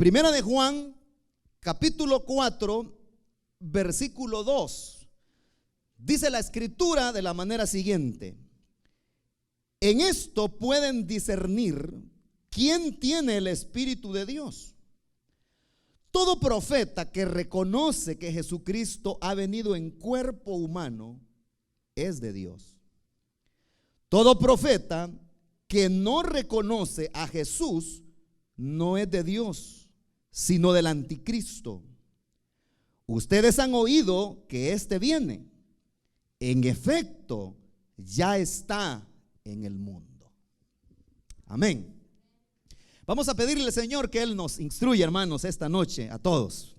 Primera de Juan, capítulo 4, versículo 2. Dice la escritura de la manera siguiente: en esto pueden discernir quién tiene el Espíritu de Dios. Todo profeta que reconoce que Jesucristo ha venido en cuerpo humano es de Dios. Todo profeta que no reconoce a Jesús no es de Dios, sino del anticristo. Ustedes han oído que éste viene. En efecto, ya está en el mundo. Amén. Vamos a pedirle al Señor que Él nos instruya, hermanos, esta noche a todos.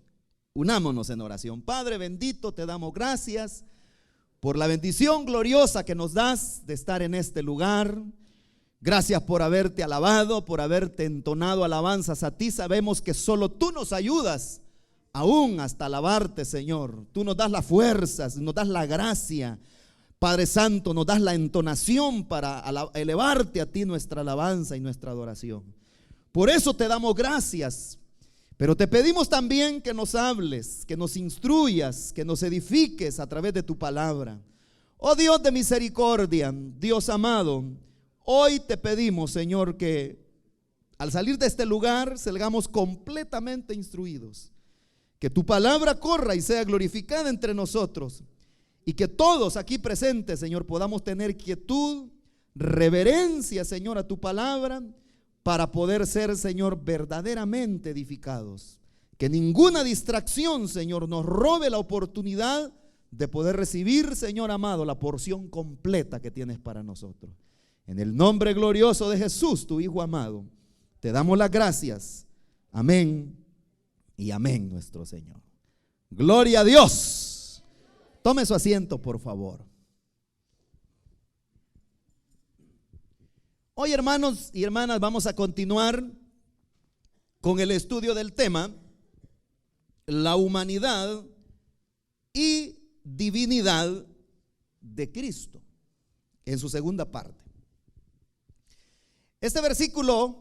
Unámonos en oración. Padre bendito, te damos gracias por la bendición gloriosa que nos das de estar en este lugar. Gracias por haberte alabado, por haberte entonado alabanzas a ti. Sabemos que solo tú nos ayudas aún hasta alabarte, Señor. Tú nos das las fuerzas, nos das la gracia. Padre Santo, nos das la entonación para elevarte a ti nuestra alabanza y nuestra adoración. Por eso te damos gracias, pero te pedimos también que nos hables, que nos instruyas, que nos edifiques a través de tu palabra. Oh Dios de misericordia, Dios amado, hoy te pedimos, Señor, que al salir de este lugar salgamos completamente instruidos. Que tu palabra corra y sea glorificada entre nosotros. Y que todos aquí presentes, Señor, podamos tener quietud, reverencia, Señor, a tu palabra, para poder ser, Señor, verdaderamente edificados. Que ninguna distracción, Señor, nos robe la oportunidad de poder recibir, Señor amado, la porción completa que tienes para nosotros. En el nombre glorioso de Jesús, tu Hijo amado, te damos las gracias. Amén y amén, nuestro Señor. Gloria a Dios. Tome su asiento, por favor. Hoy, hermanos y hermanas, vamos a continuar con el estudio del tema la humanidad y divinidad de Cristo, en su segunda parte. Estos versículos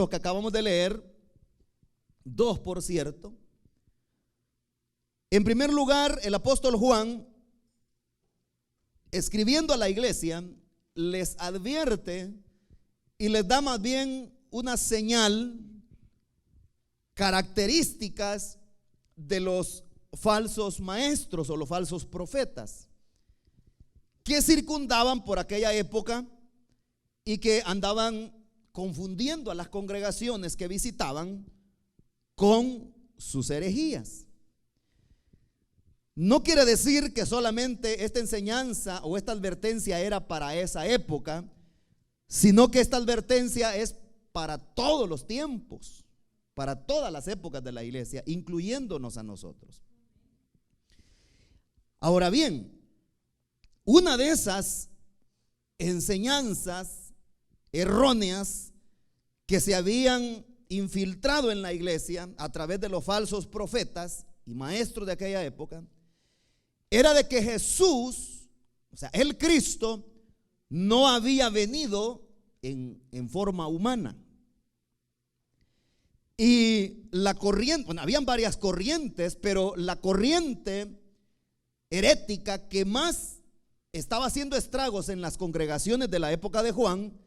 que acabamos de leer, dos por cierto. En primer lugar, el apóstol Juan, escribiendo a la iglesia, les advierte y les da más bien una señal, características de los falsos maestros o los falsos profetas que circundaban por aquella época y que andaban confundiendo a las congregaciones que visitaban con sus herejías. No quiere decir que solamente esta enseñanza o esta advertencia era para esa época, sino que esta advertencia es para todos los tiempos, para todas las épocas de la iglesia, incluyéndonos a nosotros. Ahora bien, una de esas enseñanzas erróneas que se habían infiltrado en la iglesia a través de los falsos profetas y maestros de aquella época, era de que Jesús, o sea, el Cristo, no había venido en forma humana. Y la corriente, bueno, habían varias corrientes, pero la corriente herética que más estaba haciendo estragos en las congregaciones de la época de Juan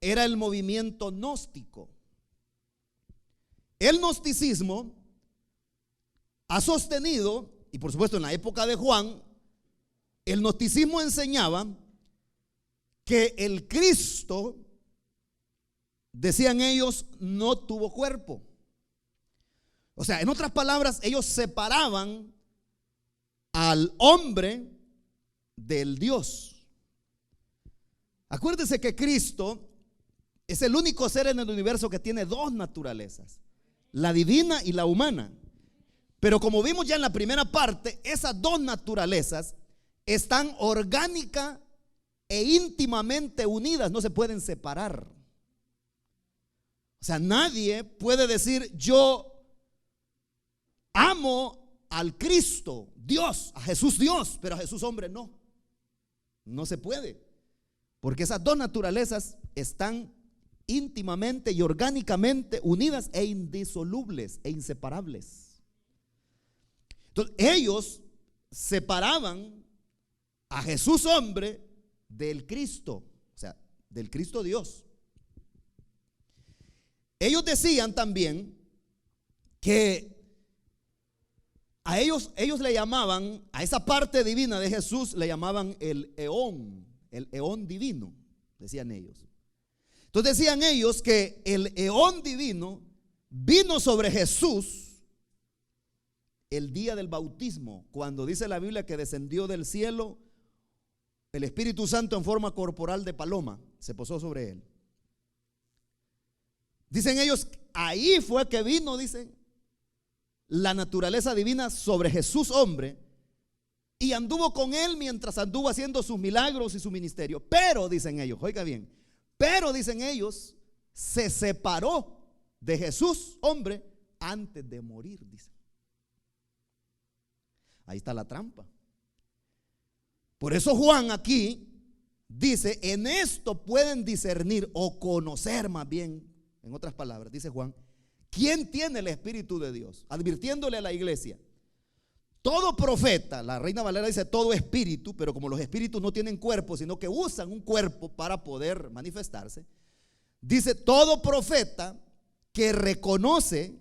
era el movimiento gnóstico. El gnosticismo ha sostenido, y por supuesto en la época de Juan, el gnosticismo enseñaba que el Cristo, decían ellos, no tuvo cuerpo. O sea, en otras palabras, ellos separaban al hombre del Dios. Acuérdese que Cristo es el único ser en el universo que tiene dos naturalezas, la divina y la humana. Pero como vimos ya en la primera parte, esas dos naturalezas están orgánica e íntimamente unidas, no se pueden separar. O sea, nadie puede decir yo amo al Cristo, Dios, a Jesús Dios, pero a Jesús hombre no. No se puede, porque esas dos naturalezas están íntimamente y orgánicamente unidas e indisolubles e inseparables. Entonces ellos separaban a Jesús hombre del Cristo, o sea, del Cristo Dios. Ellos decían también que a ellos le llamaban, a esa parte divina de Jesús le llamaban el eón divino, decían ellos. Entonces decían ellos que el eón divino vino sobre Jesús el día del bautismo, cuando dice la Biblia que descendió del cielo el Espíritu Santo en forma corporal de paloma, se posó sobre él. Dicen ellos, ahí fue que vino, dicen, la naturaleza divina sobre Jesús hombre, y anduvo con él mientras anduvo haciendo sus milagros y su ministerio. Pero, dicen ellos, oiga bien, pero, dicen ellos, se separó de Jesús hombre antes de morir, dicen. Ahí está la trampa. Por eso Juan aquí dice, en esto pueden discernir o conocer, más bien, en otras palabras, dice Juan, ¿quién tiene el Espíritu de Dios? Advirtiéndole a la iglesia, todo profeta, la Reina Valera dice todo espíritu, pero como los espíritus no tienen cuerpo, sino que usan un cuerpo para poder manifestarse, dice todo profeta que reconoce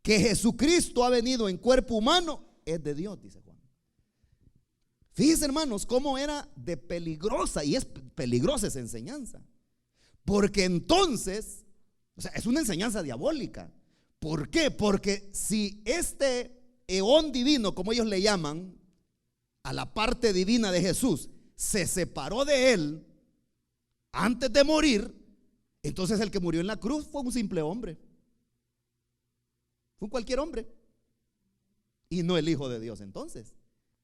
que Jesucristo ha venido en cuerpo humano es de Dios, dice Juan. Fíjense, hermanos, cómo era de peligrosa, y es peligrosa esa enseñanza, porque entonces, o sea, es una enseñanza diabólica. ¿Por qué? Porque si este eón divino, como ellos le llaman a la parte divina de Jesús, se separó de él antes de morir, entonces el que murió en la cruz fue un simple hombre, fue cualquier hombre, y no el Hijo de Dios. Entonces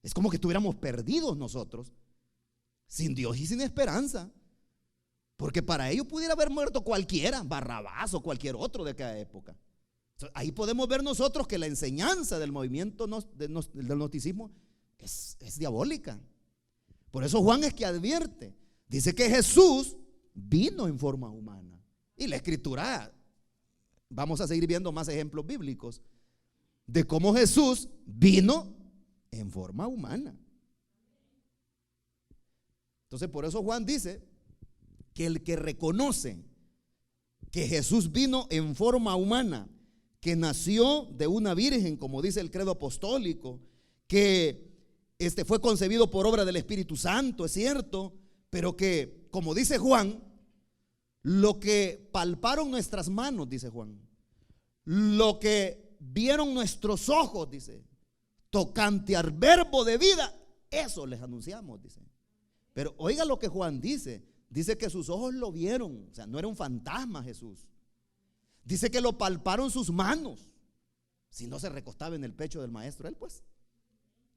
es como que estuviéramos perdidos nosotros, sin Dios y sin esperanza, porque para ellos pudiera haber muerto cualquiera, Barrabás o cualquier otro de aquella época. Ahí podemos ver nosotros que la enseñanza del movimiento del gnosticismo es diabólica. Por eso Juan es que advierte, dice que Jesús vino en forma humana. Y la escritura, vamos a seguir viendo más ejemplos bíblicos de cómo Jesús vino en forma humana. Entonces por eso Juan dice que el que reconoce que Jesús vino en forma humana, que nació de una virgen, como dice el credo apostólico, que fue concebido por obra del Espíritu Santo, es cierto, pero que, como dice Juan, lo que palparon nuestras manos, dice Juan, lo que vieron nuestros ojos, dice, tocante al verbo de vida, eso les anunciamos, dice. Pero oiga lo que Juan dice, dice que sus ojos lo vieron, o sea, no era un fantasma Jesús. Dice que lo palparon sus manos, si no se recostaba en el pecho del maestro él, pues,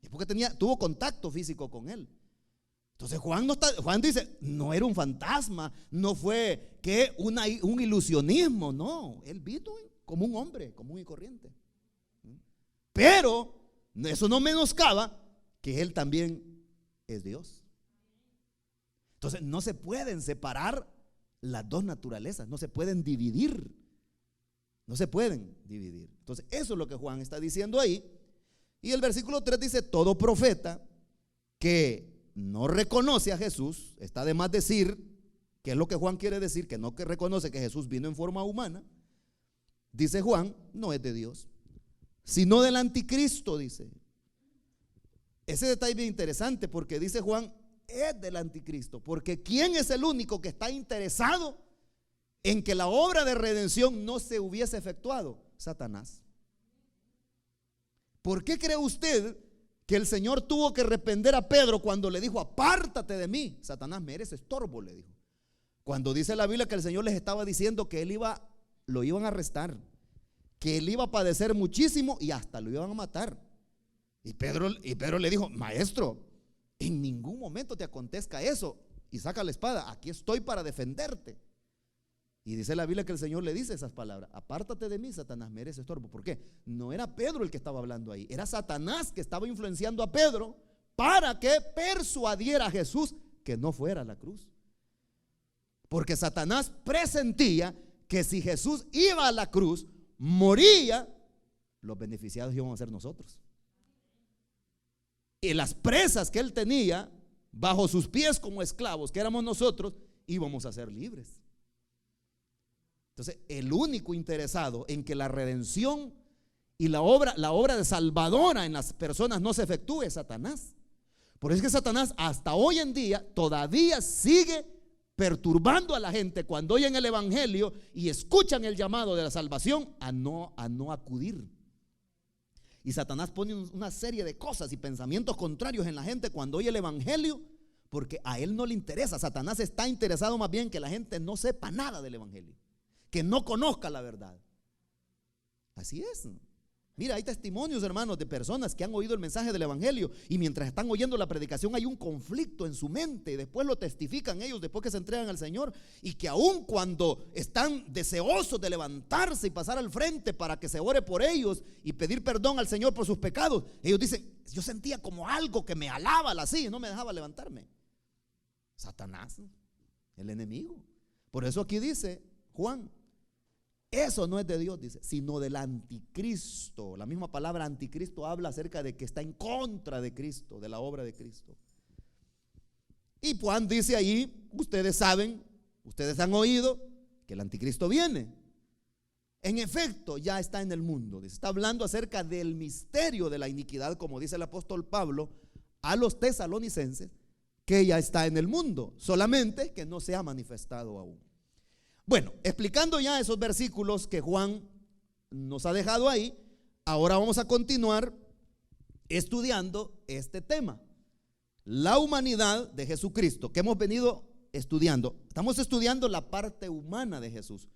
es porque tuvo contacto físico con él. Entonces Juan dice, no era un fantasma, no fue que un ilusionismo, no, él vino como un hombre común y corriente. Pero eso no menoscaba que él también es Dios. Entonces no se pueden separar las dos naturalezas, no se pueden dividir. No se pueden dividir. Entonces eso es lo que Juan está diciendo ahí. Y el versículo 3 dice, todo profeta que no reconoce a Jesús, está de más decir, que es lo que Juan quiere decir, que no que reconoce que Jesús vino en forma humana, dice Juan, no es de Dios, sino del anticristo, dice. Ese detalle es bien interesante porque dice Juan, es del anticristo, porque ¿quién es el único que está interesado en que la obra de redención no se hubiese efectuado? Satanás. ¿Por qué cree usted que el Señor tuvo que reprender a Pedro cuando le dijo, apártate de mí? Satanás, me eres estorbo, le dijo. Cuando dice la Biblia que el Señor les estaba diciendo que lo iban a arrestar, que él iba a padecer muchísimo y hasta lo iban a matar. Y Pedro le dijo, maestro, en ningún momento te acontezca eso. Y saca la espada, aquí estoy para defenderte. Y dice la Biblia que el Señor le dice esas palabras, apártate de mí, Satanás, me eres estorbo. ¿Por qué? No era Pedro el que estaba hablando ahí, era Satanás que estaba influenciando a Pedro para que persuadiera a Jesús que no fuera a la cruz. Porque Satanás presentía que si Jesús iba a la cruz, moría, los beneficiados íbamos a ser nosotros. Y las presas que él tenía bajo sus pies como esclavos, que éramos nosotros, íbamos a ser libres. Entonces, el único interesado en que la redención y la obra de salvadora en las personas no se efectúe es Satanás. Por eso es que Satanás hasta hoy en día todavía sigue perturbando a la gente cuando oyen el evangelio y escuchan el llamado de la salvación a no acudir. Y Satanás pone una serie de cosas y pensamientos contrarios en la gente cuando oye el evangelio, porque a él no le interesa. Satanás está interesado más bien que la gente no sepa nada del evangelio, que no conozca la verdad. Así es. Mira, hay testimonios, hermanos, de personas que han oído el mensaje del evangelio y mientras están oyendo la predicación hay un conflicto en su mente y después lo testifican ellos después que se entregan al Señor, y que aun cuando están deseosos de levantarse y pasar al frente para que se ore por ellos y pedir perdón al Señor por sus pecados, ellos dicen: yo sentía como algo que me alaba la silla y no me dejaba levantarme. Satanás, el enemigo. Por eso aquí dice Juan: eso no es de Dios, dice, sino del anticristo. La misma palabra anticristo habla acerca de que está en contra de Cristo, de la obra de Cristo. Y Juan dice ahí: ustedes saben, ustedes han oído que el anticristo viene. En efecto, ya está en el mundo. Está hablando acerca del misterio de la iniquidad, como dice el apóstol Pablo a los tesalonicenses, que ya está en el mundo, solamente que no se ha manifestado aún. Bueno, explicando ya esos versículos que Juan nos ha dejado ahí, ahora vamos a continuar estudiando este tema: la humanidad de Jesucristo, que hemos venido estudiando. Estamos estudiando la parte humana de Jesús.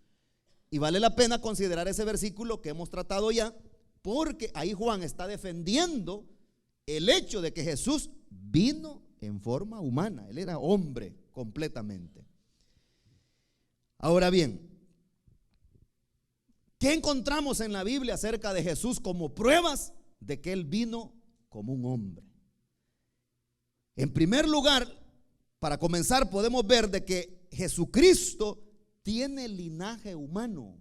Y vale la pena considerar ese versículo que hemos tratado ya, porque ahí Juan está defendiendo el hecho de que Jesús vino en forma humana. Él era hombre completamente. Ahora bien, ¿qué encontramos en la Biblia acerca de Jesús como pruebas de que Él vino como un hombre? En primer lugar, para comenzar, podemos ver de que Jesucristo tiene linaje humano.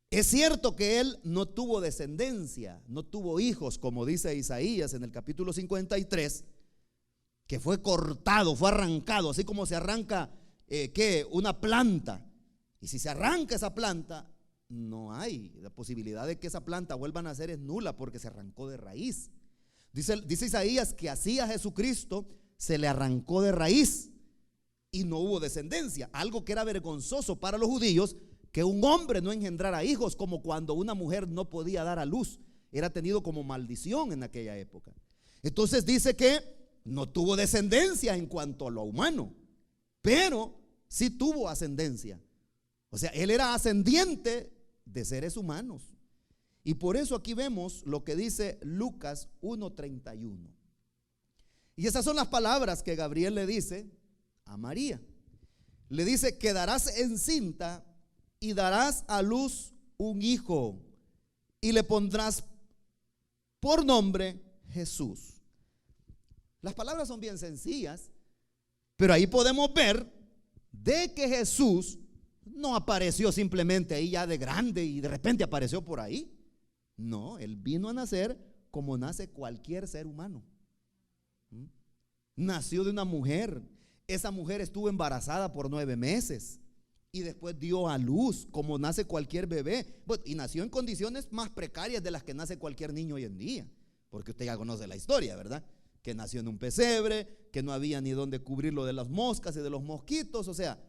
Es cierto que Él no tuvo descendencia, no tuvo hijos, como dice Isaías en el capítulo 53, que fue cortado, fue arrancado, así como se arranca una planta. Y si se arranca esa planta, no hay la posibilidad de que esa planta vuelva a nacer, es nula, porque se arrancó de raíz. Dice Isaías que así a Jesucristo se le arrancó de raíz y no hubo descendencia, algo que era vergonzoso para los judíos, que un hombre no engendrara hijos, como cuando una mujer no podía dar a luz, era tenido como maldición en aquella época. Entonces dice que no tuvo descendencia en cuanto a lo humano, pero sí tuvo ascendencia. O sea, él era ascendiente de seres humanos. Y por eso aquí vemos lo que dice Lucas 1:31. Y esas son las palabras que Gabriel le dice a María. Le dice: quedarás encinta y darás a luz un hijo y le pondrás por nombre Jesús. Las palabras son bien sencillas, pero ahí podemos ver de que Jesús no apareció simplemente ahí ya de grande y de repente apareció por ahí. No, Él vino a nacer como nace cualquier ser humano. Nació de una mujer. Esa mujer estuvo embarazada por 9 meses y después dio a luz como nace cualquier bebé. Y nació en condiciones más precarias de las que nace cualquier niño hoy en día, porque usted ya conoce la historia, ¿verdad? Que nació en un pesebre, que no había ni dónde cubrirlo de las moscas y de los mosquitos, o sea,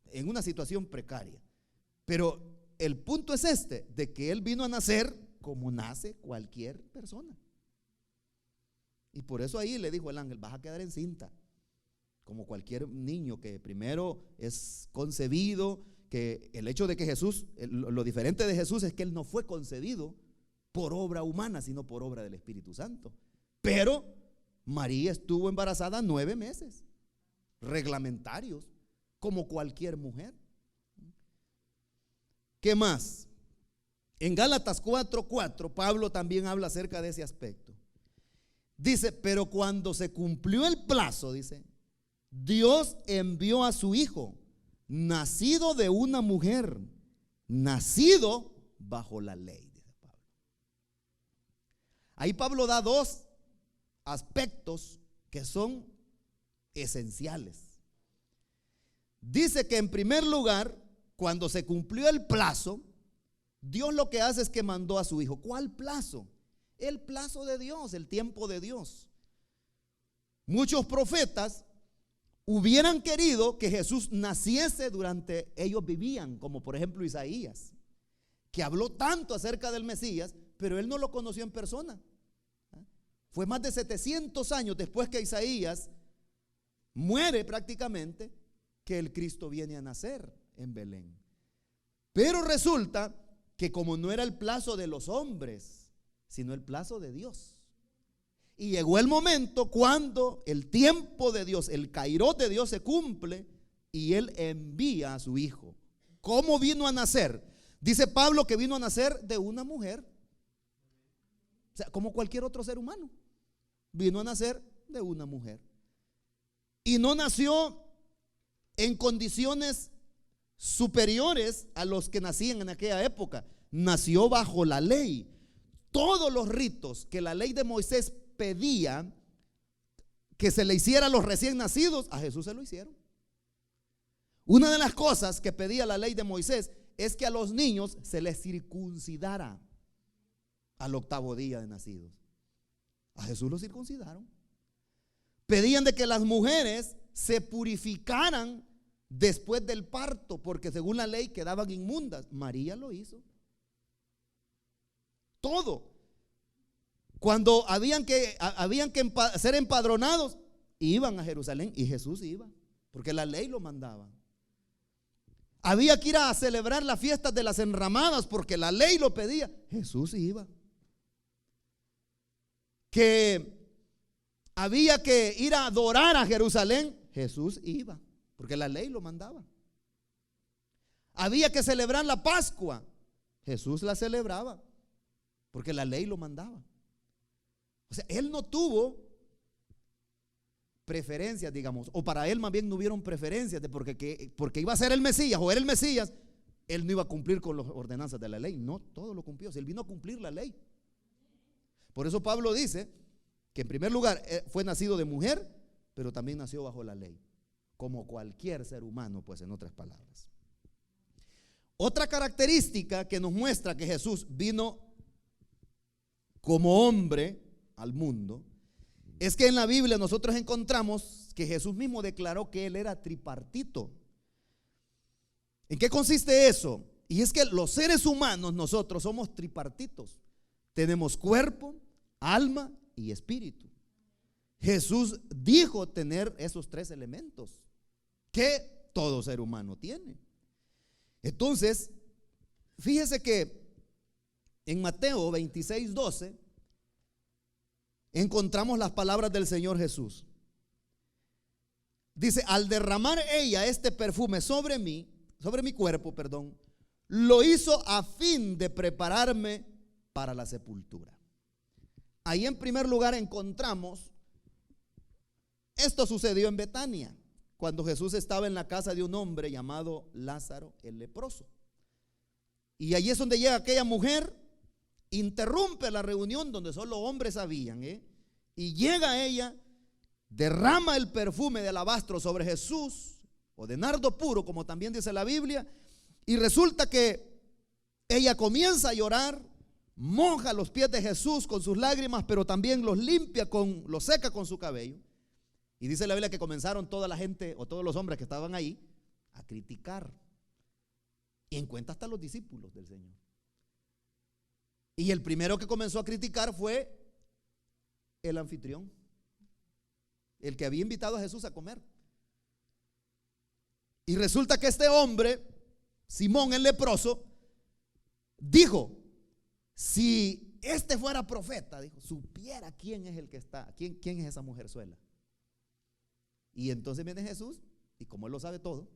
en una situación precaria. Pero el punto es este, de que Él vino a nacer como nace cualquier persona. Y por eso ahí le dijo el ángel: vas a quedar encinta, como cualquier niño que primero es concebido. Que el hecho de que Jesús, lo diferente de Jesús es que Él no fue concebido por obra humana, sino por obra del Espíritu Santo. Pero María estuvo embarazada 9 meses, reglamentarios, como cualquier mujer. ¿Qué más? En Gálatas 4:4 Pablo también habla acerca de ese aspecto. Dice: pero cuando se cumplió el plazo, dice, Dios envió a su Hijo, nacido de una mujer, nacido bajo la ley, dice Pablo. Ahí Pablo da dos aspectos que son esenciales. Dice que en primer lugar, cuando se cumplió el plazo, Dios lo que hace es que mandó a su Hijo. ¿Cuál plazo? El plazo de Dios, el tiempo de Dios. Muchos profetas hubieran querido que Jesús naciese durante ellos vivían, como por ejemplo Isaías, que habló tanto acerca del Mesías, pero él no lo conoció en persona. Fue más de 700 años después que Isaías muere prácticamente que el Cristo viene a nacer en Belén. Pero resulta que como no era el plazo de los hombres, sino el plazo de Dios. Y llegó el momento cuando el tiempo de Dios, el kairós de Dios se cumple y Él envía a su Hijo. ¿Cómo vino a nacer? Dice Pablo que vino a nacer de una mujer. O sea, como cualquier otro ser humano. Vino a nacer de una mujer. Y no nació en condiciones superiores a los que nacían en aquella época. Nació bajo la ley. Todos los ritos que la ley de Moisés pedía que se le hiciera a los recién nacidos, a Jesús se lo hicieron. Una de las cosas que pedía la ley de Moisés es que a los niños se les circuncidara al 8º día de nacidos. A Jesús lo circuncidaron. Pedían de que las mujeres se purificaran después del parto, porque según la ley quedaban inmundas. María lo hizo. Todo. Cuando habían que ser empadronados, iban a Jerusalén y Jesús iba, porque la ley lo mandaba. Había que ir a celebrar las fiestas de las enramadas, porque la ley lo pedía. Jesús iba. Que había que ir a adorar a Jerusalén, Jesús iba, porque la ley lo mandaba. Había que celebrar la Pascua, Jesús la celebraba, porque la ley lo mandaba. O sea, él no tuvo preferencias, digamos, o para él más bien no hubieron preferencias de porque iba a ser el Mesías o era el Mesías, él no iba a cumplir con las ordenanzas de la ley. No, todo lo cumplió. Él vino a cumplir la ley. Por eso Pablo dice que en primer lugar fue nacido de mujer, pero también nació bajo la ley, como cualquier ser humano, pues, en otras palabras. Otra característica que nos muestra que Jesús vino como hombre al mundo es que en la Biblia nosotros encontramos que Jesús mismo declaró que él era tripartito. ¿En qué consiste eso? Y es que los seres humanos, nosotros somos tripartitos. Tenemos cuerpo, alma y espíritu. Jesús dijo tener esos 3 elementos que todo ser humano tiene. Entonces, fíjese que en Mateo 26:12 encontramos las palabras del Señor Jesús. Dice: al derramar ella este perfume sobre mi cuerpo, lo hizo a fin de prepararme para la sepultura. Ahí en primer lugar encontramos, esto sucedió en Betania, cuando Jesús estaba en la casa de un hombre llamado Lázaro el leproso. Y allí es donde llega aquella mujer, interrumpe la reunión donde solo hombres habían, y llega ella, derrama el perfume de alabastro sobre Jesús, o de nardo puro, como también dice la Biblia, y resulta que ella comienza a llorar, moja los pies de Jesús con sus lágrimas, pero también los seca con su cabello. Y dice la Biblia que comenzaron toda la gente o todos los hombres que estaban ahí a criticar. Y en cuenta hasta los discípulos del Señor. Y el primero que comenzó a criticar fue el anfitrión, el que había invitado a Jesús a comer. Y resulta que este hombre, Simón el leproso, dijo: si este fuera profeta, dijo, supiera quién es el que está, quién es esa mujerzuela. Y entonces viene Jesús, y como él lo sabe todo,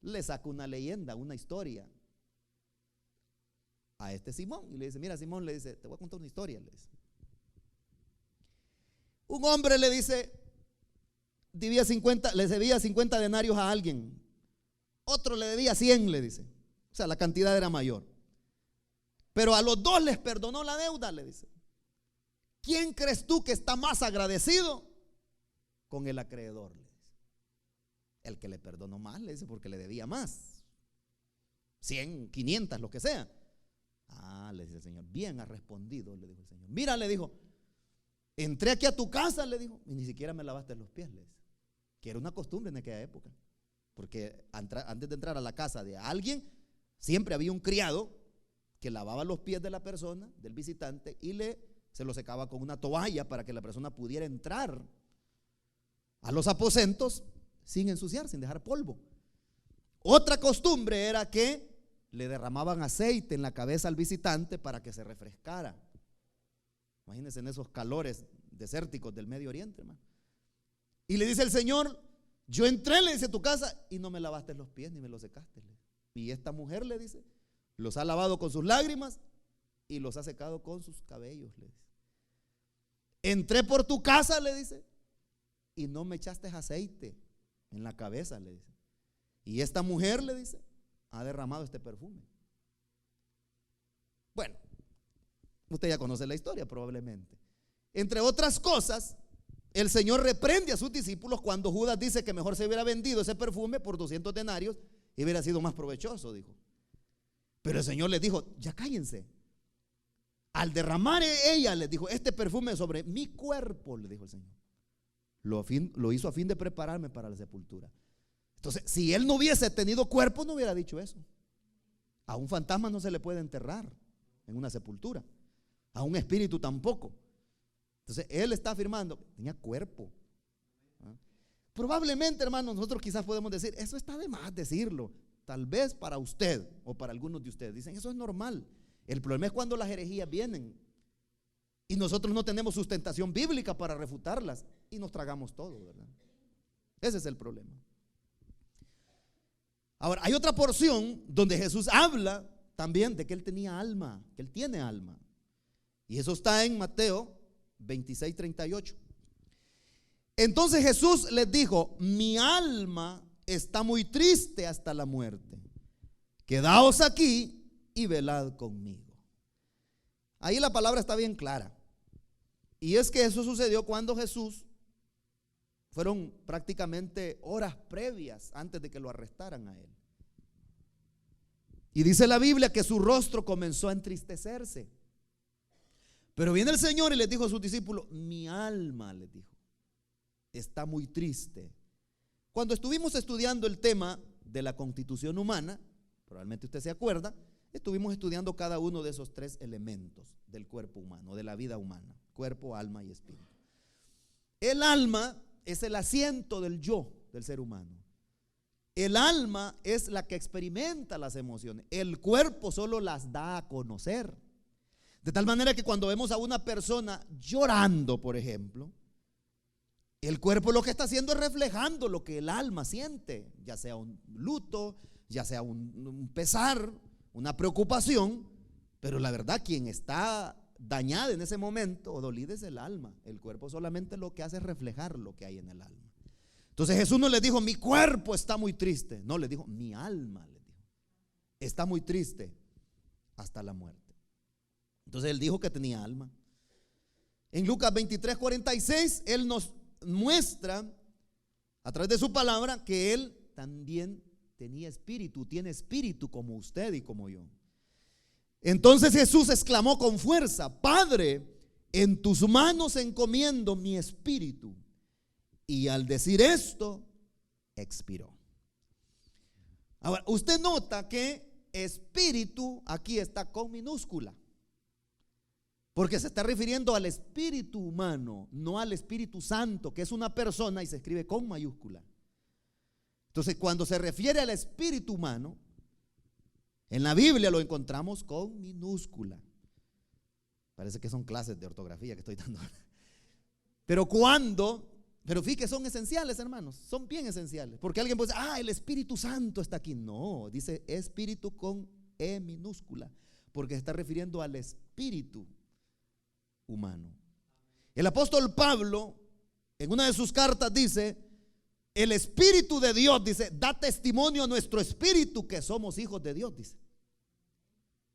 le saca una leyenda, una historia a este Simón. Y le dice: mira, Simón, le dice, te voy a contar una historia. Le dice. Un hombre le dice: le debía 50 denarios a alguien, otro le debía 100, le dice. O sea, la cantidad era mayor. Pero a los dos les perdonó la deuda, le dice. ¿Quién crees tú que está más agradecido con el acreedor? Le dice. El que le perdonó más, le dice, porque le debía más. 100, 500, lo que sea. Le dice el Señor, bien ha respondido, le dijo el Señor. Mira, le dijo, entré aquí a tu casa, le dijo, y ni siquiera me lavaste los pies, le dice. Que era una costumbre en aquella época. Porque antes de entrar a la casa de alguien, siempre había un criado que lavaba los pies de la persona, del visitante, y se lo secaba con una toalla para que la persona pudiera entrar a los aposentos sin ensuciar, sin dejar polvo. Otra costumbre era que le derramaban aceite en la cabeza al visitante para que se refrescara. Imagínense en esos calores desérticos del Medio Oriente, hermano. Y le dice el Señor, yo entré, le dice, a tu casa y no me lavaste los pies ni me los secaste. Y esta mujer, le dice, los ha lavado con sus lágrimas y los ha secado con sus cabellos, le dice. Entré por tu casa, le dice, y no me echaste aceite en la cabeza, le dice. Y esta mujer, le dice, ha derramado este perfume. Bueno, usted ya conoce la historia probablemente. Entre otras cosas, el Señor reprende a sus discípulos cuando Judas dice que mejor se hubiera vendido ese perfume por 200 denarios y hubiera sido más provechoso, dijo. Pero el Señor les dijo, ya cállense. Al derramar ella, les dijo, este perfume sobre mi cuerpo, le dijo el Señor. Lo hizo a fin de prepararme para la sepultura. Entonces, si él no hubiese tenido cuerpo, no hubiera dicho eso. A un fantasma no se le puede enterrar en una sepultura. A un espíritu tampoco. Entonces, él está afirmando que tenía cuerpo. Probablemente, hermanos, nosotros quizás podemos decir, eso está de más decirlo. Tal vez para usted o para algunos de ustedes dicen, eso es normal. El problema es cuando las herejías vienen y nosotros no tenemos sustentación bíblica para refutarlas y nos tragamos todo, ¿verdad? Ese es el problema. Ahora, hay otra porción donde Jesús habla también de que él tenía alma, que él tiene alma. Y eso está en Mateo 26:38. Entonces Jesús les dijo, mi alma está muy triste hasta la muerte. Quedaos aquí y velad conmigo. Ahí la palabra está bien clara. Y es que eso sucedió cuando Jesús, fueron prácticamente horas previas antes de que lo arrestaran a él. Y dice la Biblia que su rostro comenzó a entristecerse. Pero viene el Señor y les dijo a sus discípulos, mi alma, les dijo, está muy triste. Cuando estuvimos estudiando el tema de la constitución humana, probablemente usted se acuerda, estuvimos estudiando cada uno de esos 3 elementos del cuerpo humano, de la vida humana: cuerpo, alma y espíritu. El alma es el asiento del yo del ser humano. El alma es la que experimenta las emociones. El cuerpo solo las da a conocer. De tal manera que cuando vemos a una persona llorando, por ejemplo, el cuerpo lo que está haciendo es reflejando lo que el alma siente, ya sea un luto, ya sea un pesar, una preocupación. Pero la verdad, quien está dañada en ese momento o dolida es el alma. El cuerpo solamente lo que hace es reflejar lo que hay en el alma. Entonces Jesús no les dijo, mi cuerpo está muy triste. No, les dijo, mi alma, les dijo, está muy triste hasta la muerte. Entonces él dijo que tenía alma. En Lucas 23:46, él nos muestra a través de su palabra que él también tenía espíritu, tiene espíritu como usted y como yo. Entonces Jesús exclamó con fuerza, Padre, en tus manos encomiendo mi espíritu. Y al decir esto, expiró. Ahora, usted nota que espíritu aquí está con minúscula, porque se está refiriendo al espíritu humano, no al Espíritu Santo, que es una persona y se escribe con mayúscula. Entonces, cuando se refiere al espíritu humano, en la Biblia lo encontramos con minúscula. Parece que son clases de ortografía que estoy dando. Pero fíjate, son esenciales, hermanos, son bien esenciales. Porque alguien puede decir, el Espíritu Santo está aquí. No, dice espíritu con E minúscula, porque se está refiriendo al espíritu humano. El apóstol Pablo, en una de sus cartas dice el Espíritu de Dios, dice, da testimonio a nuestro espíritu que somos hijos de Dios, dice.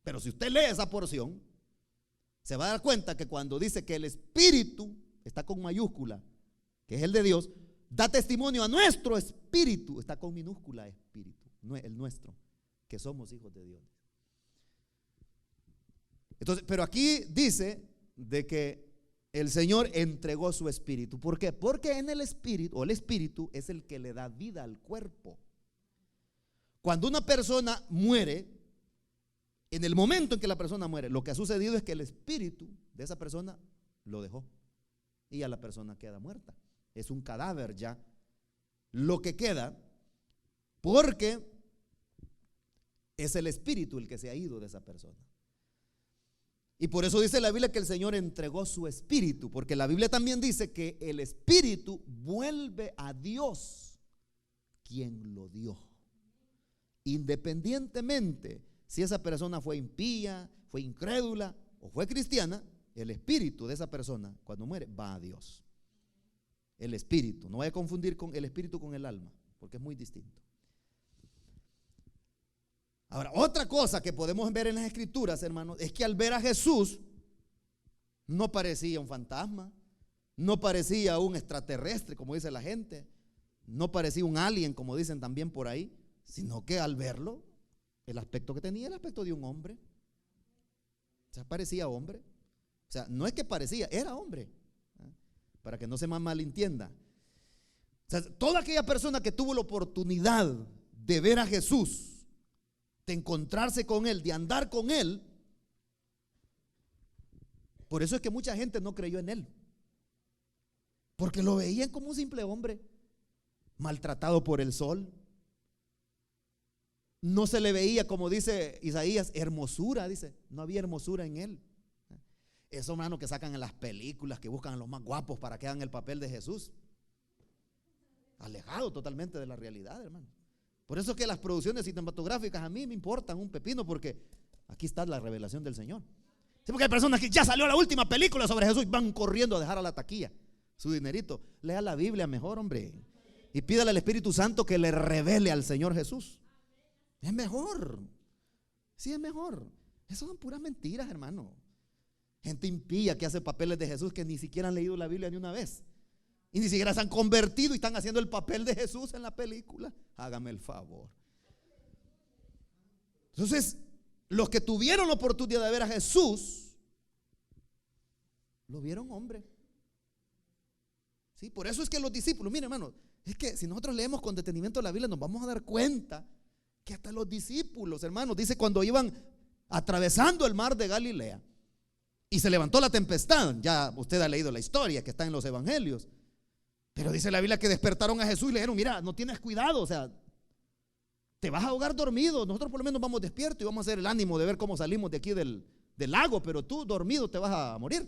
Pero si usted lee esa porción, se va a dar cuenta que cuando dice que el Espíritu está con mayúscula, que es el de Dios, da testimonio a nuestro espíritu, está con minúscula espíritu, no es el nuestro, que somos hijos de Dios. Entonces, pero aquí dice de que el Señor entregó su espíritu. ¿Por qué? Porque en el espíritu, o el espíritu es el que le da vida al cuerpo. Cuando una persona muere, en el momento en que la persona muere, lo que ha sucedido es que el espíritu de esa persona lo dejó y ya la persona queda muerta. Es un cadáver ya lo que queda, porque es el espíritu el que se ha ido de esa persona. Y por eso dice la Biblia que el Señor entregó su espíritu, porque la Biblia también dice que el espíritu vuelve a Dios quien lo dio, independientemente si esa persona fue impía, fue incrédula o fue cristiana. El espíritu de esa persona cuando muere va a Dios. El espíritu, no vaya a confundir con el espíritu con el alma, porque es muy distinto. Ahora, otra cosa que podemos ver en las escrituras, hermanos, es que al ver a Jesús no parecía un fantasma, no parecía un extraterrestre, como dice la gente, no parecía un alien, como dicen también por ahí, sino que al verlo, el aspecto que tenía, el aspecto de un hombre. O sea, parecía hombre. O sea, no es que parecía, era hombre, para que no se malentienda. O sea, toda aquella persona que tuvo la oportunidad de ver a Jesús, de encontrarse con Él, de andar con Él, por eso es que mucha gente no creyó en Él, porque lo veían como un simple hombre, maltratado por el sol. No se le veía, como dice Isaías, hermosura, dice, no había hermosura en Él. Esos hermanos que sacan en las películas, que buscan a los más guapos para que hagan el papel de Jesús, alejado totalmente de la realidad, hermano. Por eso es que las producciones cinematográficas a mí me importan un pepino, porque aquí está la revelación del Señor. Sí, porque hay personas que ya salió la última película sobre Jesús y van corriendo a dejar a la taquilla su dinerito. Lea la Biblia mejor, hombre, y pídale al Espíritu Santo que le revele al Señor Jesús. Es mejor. Sí, es mejor. Eso son puras mentiras, hermano. Gente impía que hace papeles de Jesús que ni siquiera han leído la Biblia ni una vez, y ni siquiera se han convertido y están haciendo el papel de Jesús en la película. Hágame el favor. Entonces, los que tuvieron la oportunidad de ver a Jesús, lo vieron hombre. Sí, por eso es que los discípulos, miren, hermano, es que si nosotros leemos con detenimiento la Biblia, nos vamos a dar cuenta que hasta los discípulos, hermanos, dice cuando iban atravesando el mar de Galilea y se levantó la tempestad, ya usted ha leído la historia que está en los evangelios, pero dice la Biblia que despertaron a Jesús y le dijeron: mira, no tienes cuidado, o sea, te vas a ahogar dormido. Nosotros por lo menos vamos despiertos y vamos a hacer el ánimo de ver cómo salimos de aquí del lago, pero tú dormido te vas a morir,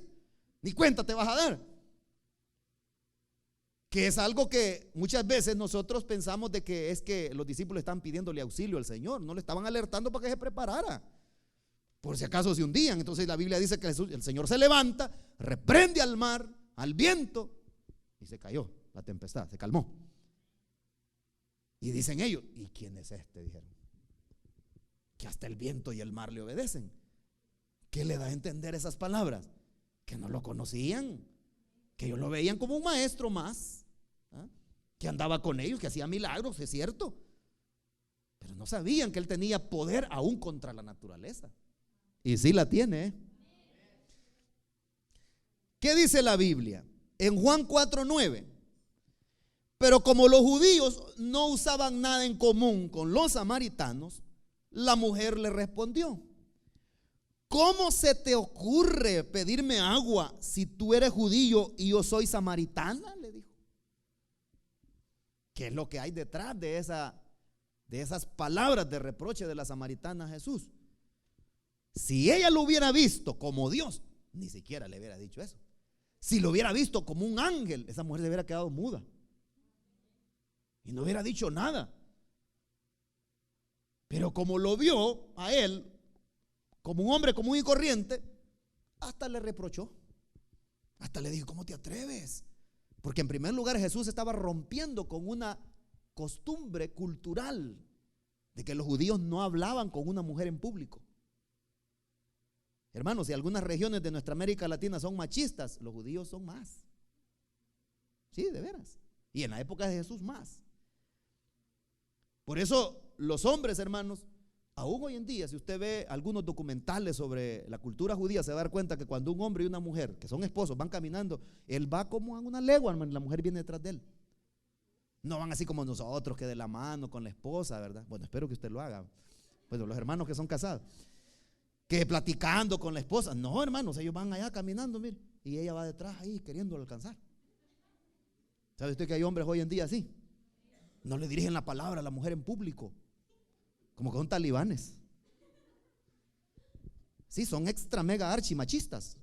ni cuenta te vas a dar. Que es algo que muchas veces nosotros pensamos de que es que los discípulos están pidiéndole auxilio al Señor, no le estaban alertando para que se preparara, por si acaso se hundían. Entonces la Biblia dice que el Señor se levanta, reprende al mar, al viento, y se cayó la tempestad, se calmó. Y dicen ellos: ¿y quién es este? Dijeron, que hasta el viento y el mar le obedecen. ¿Qué le da a entender esas palabras? Que no lo conocían, que ellos lo veían como un maestro más, que andaba con ellos, que hacía milagros, es cierto, pero no sabían que él tenía poder aún contra la naturaleza. Y sí la tiene, ¿eh? ¿Qué dice la Biblia? En Juan 4:9: pero como los judíos no usaban nada en común con los samaritanos, la mujer le respondió: ¿cómo se te ocurre pedirme agua si tú eres judío y yo soy samaritana? Le dijo. ¿Qué es lo que hay detrás de esas palabras de reproche de la samaritana a Jesús? Si ella lo hubiera visto como Dios, ni siquiera le hubiera dicho eso. Si lo hubiera visto como un ángel, esa mujer se hubiera quedado muda y no hubiera dicho nada. Pero como lo vio a él como un hombre común y corriente, hasta le reprochó, hasta le dijo: ¿cómo te atreves? Porque en primer lugar Jesús estaba rompiendo con una costumbre cultural de que los judíos no hablaban con una mujer en público. Hermanos, si algunas regiones de nuestra América Latina son machistas, los judíos son más. Sí, de veras. Y en la época de Jesús más. Por eso los hombres, hermanos, aún hoy en día, si usted ve algunos documentales sobre la cultura judía, se va a dar cuenta que cuando un hombre y una mujer, que son esposos, van caminando, él va como a una legua, hermano, y la mujer viene detrás de él. No van así como nosotros, que de la mano con la esposa, ¿verdad? Bueno, espero que usted lo haga. Bueno, los hermanos que son casados, que platicando con la esposa. No, hermanos, ellos van allá caminando, mire, y ella va detrás ahí queriendo alcanzar. ¿Sabe usted que hay hombres hoy en día así? No le dirigen la palabra a la mujer en público, como que son talibanes. Sí, son extra mega archi machistas.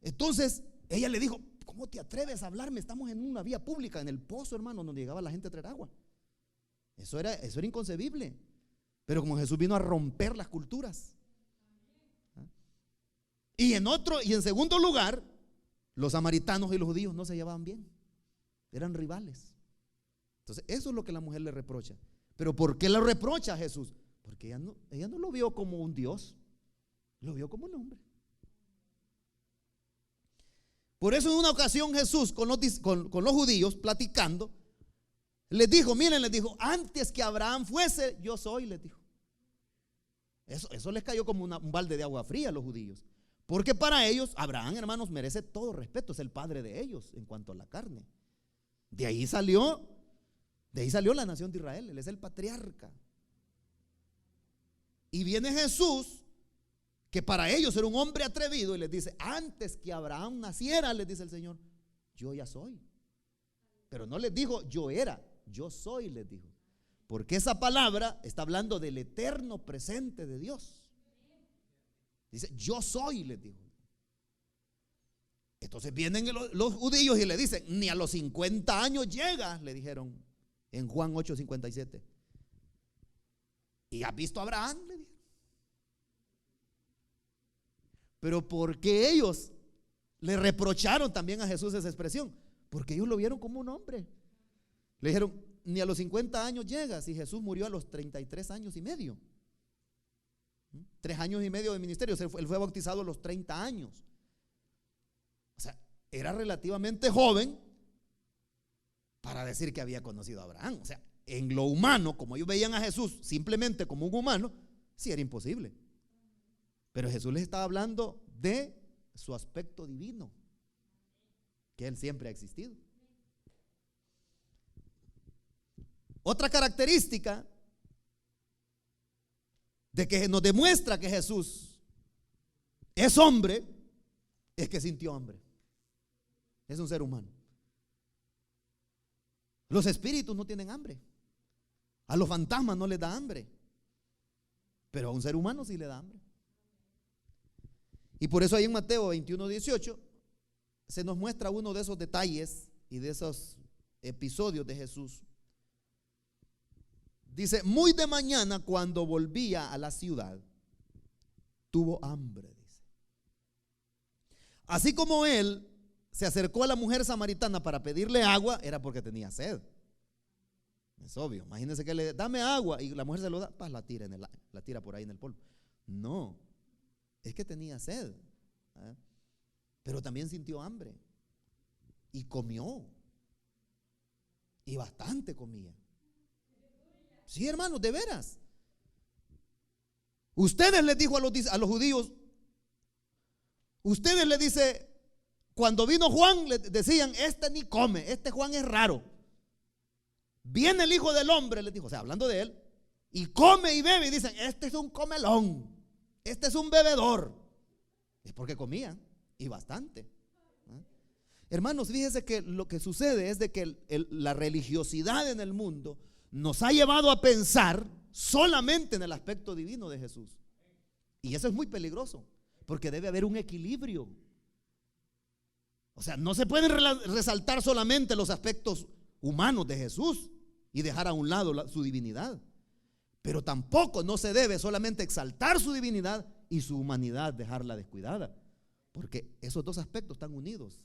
Entonces ella le dijo: ¿cómo te atreves a hablarme? Estamos en una vía pública, en el pozo, hermano, donde llegaba la gente a traer agua. Eso era inconcebible. Pero como Jesús vino a romper las culturas. Y en segundo lugar, los samaritanos y los judíos no se llevaban bien, eran rivales. Entonces eso es lo que la mujer le reprocha. Pero ¿por qué le reprocha a Jesús? Porque ella no lo vio como un Dios, lo vio como un hombre. Por eso en una ocasión Jesús con los judíos platicando, les dijo, miren, les dijo: antes que Abraham fuese, yo soy, les dijo. Eso les cayó como un balde de agua fría a los judíos. Porque para ellos Abraham, hermanos, merece todo respeto, es el padre de ellos en cuanto a la carne. De ahí salió la nación de Israel, él es el patriarca. Y viene Jesús, que para ellos era un hombre atrevido, y les dice: antes que Abraham naciera, les dice el Señor, yo ya soy. Pero no les dijo yo era, yo soy, les dijo. Porque esa palabra está hablando del eterno presente de Dios. Dice yo soy, les dijo. Entonces vienen los judíos y le dicen: ni a los 50 años llegas, le dijeron en Juan 8:57. ¿Y has visto a Abraham?, le dijeron. Pero ¿por qué ellos le reprocharon también a Jesús esa expresión? Porque ellos lo vieron como un hombre. Le dijeron: ni a los 50 años llegas, y Jesús murió a los 33 años y medio. 3 años y medio de ministerio. Él fue bautizado a los 30 años. O sea, era relativamente joven para decir que había conocido a Abraham. O sea, en lo humano, como ellos veían a Jesús simplemente como un humano, sí era imposible. Pero Jesús les estaba hablando de su aspecto divino, que él siempre ha existido. Otra característica de que nos demuestra que Jesús es hombre es que sintió hambre. Es un ser humano. Los espíritus no tienen hambre, a los fantasmas no les da hambre, pero a un ser humano sí le da hambre. Y por eso ahí en Mateo 21:18 se nos muestra uno de esos detalles y de esos episodios de Jesús. Dice: muy de mañana, cuando volvía a la ciudad, tuvo hambre, dice. Así como él se acercó a la mujer samaritana para pedirle agua, era porque tenía sed. Es obvio. Imagínense que le dame agua y la mujer se lo da, pues la tira por ahí en el polvo. No, es que tenía sed, ¿eh? Pero también sintió hambre y comió, y bastante comía. Sí, hermanos, de veras. Ustedes les dijo a los judíos, ustedes le dice, cuando vino Juan, le decían: este ni come, este Juan es raro. Viene el Hijo del Hombre, les dijo, o sea, hablando de él, y come y bebe, y dicen: este es un comelón, este es un bebedor. Es porque comían, y bastante, ¿eh? Hermanos, fíjense que lo que sucede es de que la religiosidad en el mundo nos ha llevado a pensar solamente en el aspecto divino de Jesús. Y eso es muy peligroso, porque debe haber un equilibrio. O sea, no se pueden resaltar solamente los aspectos humanos de Jesús y dejar a un lado su divinidad. Pero tampoco no se debe solamente exaltar su divinidad y su humanidad dejarla descuidada, porque esos dos aspectos están unidos.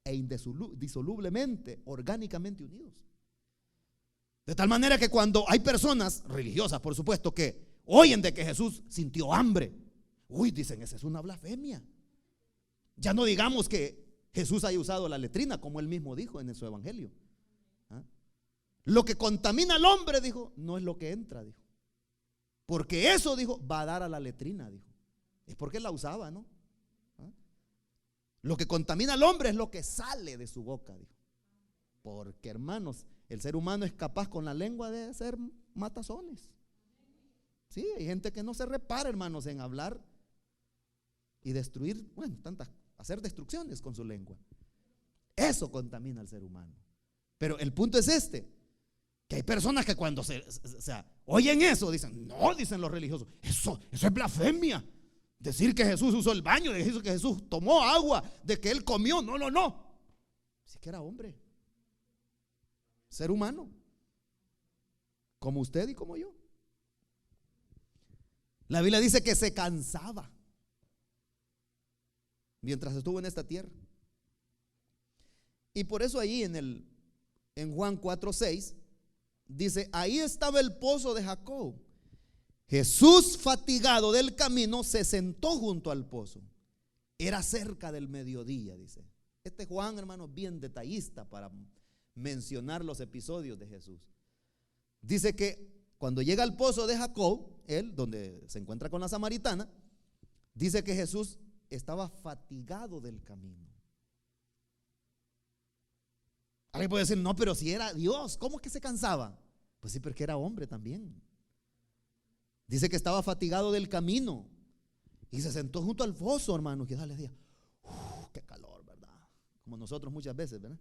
e indisolublemente, orgánicamente unidos. De tal manera que cuando hay personas religiosas, por supuesto, que oyen de que Jesús sintió hambre, dicen, esa es una blasfemia. Ya no digamos que Jesús haya usado la letrina, como él mismo dijo en su evangelio. Lo que contamina al hombre, dijo, no es lo que entra, dijo. Porque eso, dijo, va a dar a la letrina, dijo. Es porque él la usaba, ¿no? Lo que contamina al hombre es lo que sale de su boca, dijo. Porque, hermanos, el ser humano es capaz con la lengua de hacer matazones. Sí, hay gente que no se repara, hermanos, en hablar y destruir, hacer destrucciones con su lengua. Eso contamina al ser humano. Pero el punto es que hay personas que cuando oyen eso, dicen, no, dicen los religiosos, eso es blasfemia. Decir que Jesús usó el baño, decir que Jesús tomó agua, de que él comió, no. Sí que era hombre, ser humano, como usted y como yo. La Biblia dice que se cansaba mientras estuvo en esta tierra. Y por eso ahí en Juan 4:6 dice, ahí estaba el pozo de Jacob. Jesús, fatigado del camino, se sentó junto al pozo. Era cerca del mediodía, dice. Este Juan, hermano, bien detallista para mencionar los episodios de Jesús. Dice que cuando llega al pozo de Jacob, él, donde se encuentra con la samaritana, dice que Jesús estaba fatigado del camino. Alguien puede decir, no, pero si era Dios, ¿cómo es que se cansaba? Pues sí, porque era hombre también. Dice que estaba fatigado del camino y se sentó junto al pozo, hermano, que les decía, qué calor, ¿verdad? Como nosotros muchas veces, ¿verdad?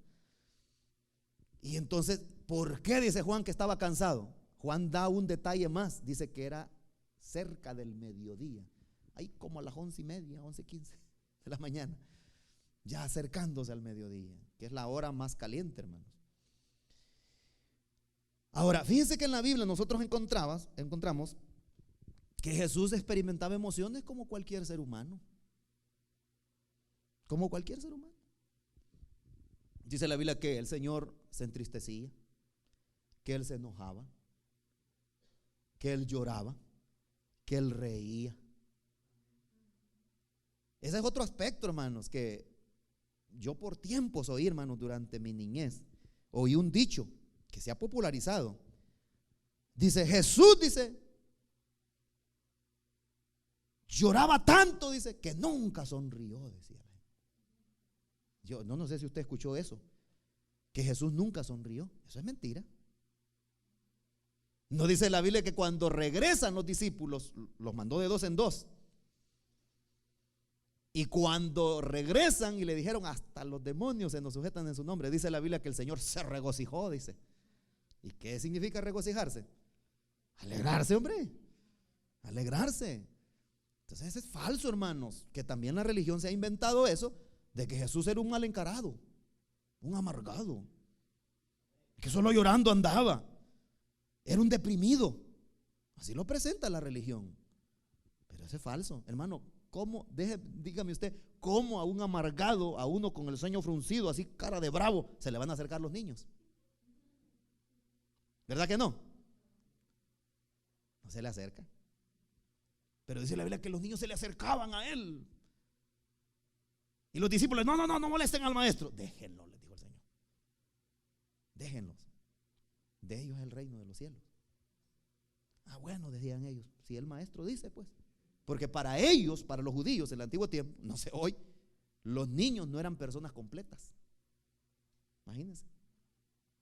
Y entonces, ¿por qué dice Juan que estaba cansado? Juan da un detalle más, dice que era cerca del mediodía, ahí como a las 11:30, 11:15 de la mañana, ya acercándose al mediodía, que es la hora más caliente, hermanos. Ahora, fíjense que en la Biblia nosotros encontramos que Jesús experimentaba emociones como cualquier ser humano. Como cualquier ser humano. Dice la Biblia que el Señor se entristecía, que Él se enojaba, que Él lloraba, que Él reía. Ese es otro aspecto, hermanos, que yo por tiempos oí, hermanos, durante mi niñez, oí un dicho que se ha popularizado. Dice, Jesús, dice, lloraba tanto, dice, que nunca sonrió, decía. Yo no sé si usted escuchó eso, que Jesús nunca sonrió. Eso es mentira. No dice la Biblia que cuando regresan los discípulos, los mandó de 2 en 2. Y cuando regresan y le dijeron, hasta los demonios se nos sujetan en su nombre, dice la Biblia que el Señor se regocijó, dice. ¿Y qué significa regocijarse? Alegrarse, hombre. Alegrarse. Entonces eso es falso, hermanos, que también la religión se ha inventado eso, de que Jesús era un mal encarado, un amargado, que solo llorando andaba, era un deprimido. Así lo presenta la religión. Pero eso es falso, hermano. ¿Cómo? Dígame usted, ¿cómo a un amargado, a uno con el sueño fruncido, así cara de bravo, se le van a acercar los niños? ¿Verdad que no? No se le acerca. Pero dice la Biblia que los niños se le acercaban a él. Y los discípulos, no molesten al maestro. Déjenlo, les dijo el Señor. Déjenlos. De ellos es el reino de los cielos. Ah, bueno, decían ellos, si el maestro dice, pues. Porque para ellos, para los judíos en el antiguo tiempo, no sé hoy, los niños no eran personas completas. Imagínense.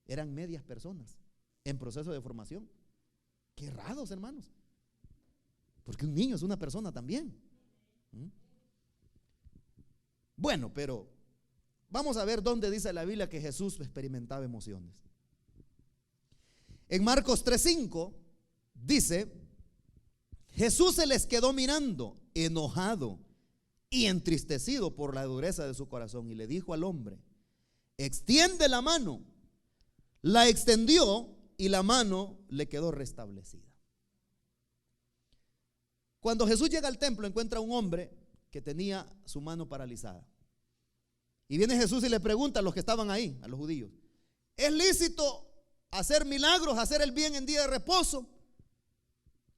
Eran medias personas en proceso de formación. Qué raros, hermanos. Porque un niño es una persona también. Bueno, pero vamos a ver dónde dice la Biblia que Jesús experimentaba emociones. En Marcos 3:5 dice, Jesús se les quedó mirando, enojado y entristecido por la dureza de su corazón, y le dijo al hombre, extiende la mano. La extendió y la mano le quedó restablecida. Cuando Jesús llega al templo, encuentra a un hombre que tenía su mano paralizada. Y viene Jesús y le pregunta a los que estaban ahí, a los judíos: ¿es lícito hacer milagros, hacer el bien en día de reposo?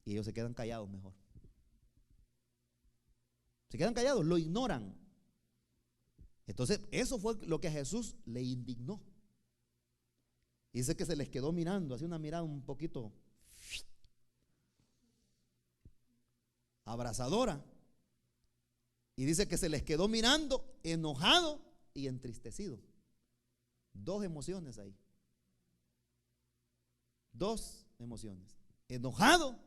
Y ellos se quedan callados mejor. Se quedan callados, lo ignoran. Entonces, eso fue lo que a Jesús le indignó. Dice que se les quedó mirando, así una mirada un poquito abrasadora. Y dice que se les quedó mirando, enojado y entristecido. Dos emociones ahí. Dos emociones. Enojado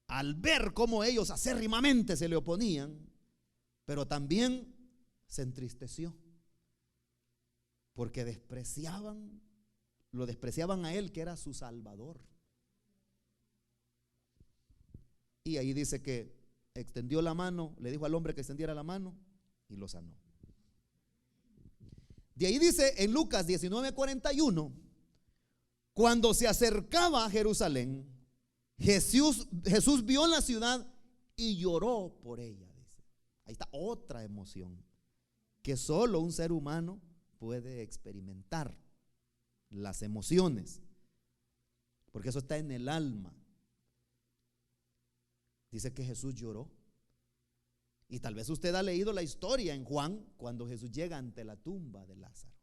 al ver cómo ellos acérrimamente se le oponían, pero también se entristeció porque lo despreciaban a él, que era su Salvador. Y ahí dice que extendió la mano, le dijo al hombre que extendiera la mano y lo sanó. De ahí dice en Lucas 19:41, cuando se acercaba a Jerusalén, Jesús vio la ciudad y lloró por ella. Dice. Ahí está otra emoción que solo un ser humano puede experimentar: las emociones, porque eso está en el alma. Dice que Jesús lloró. Y tal vez usted ha leído la historia en Juan, cuando Jesús llega ante la tumba de Lázaro.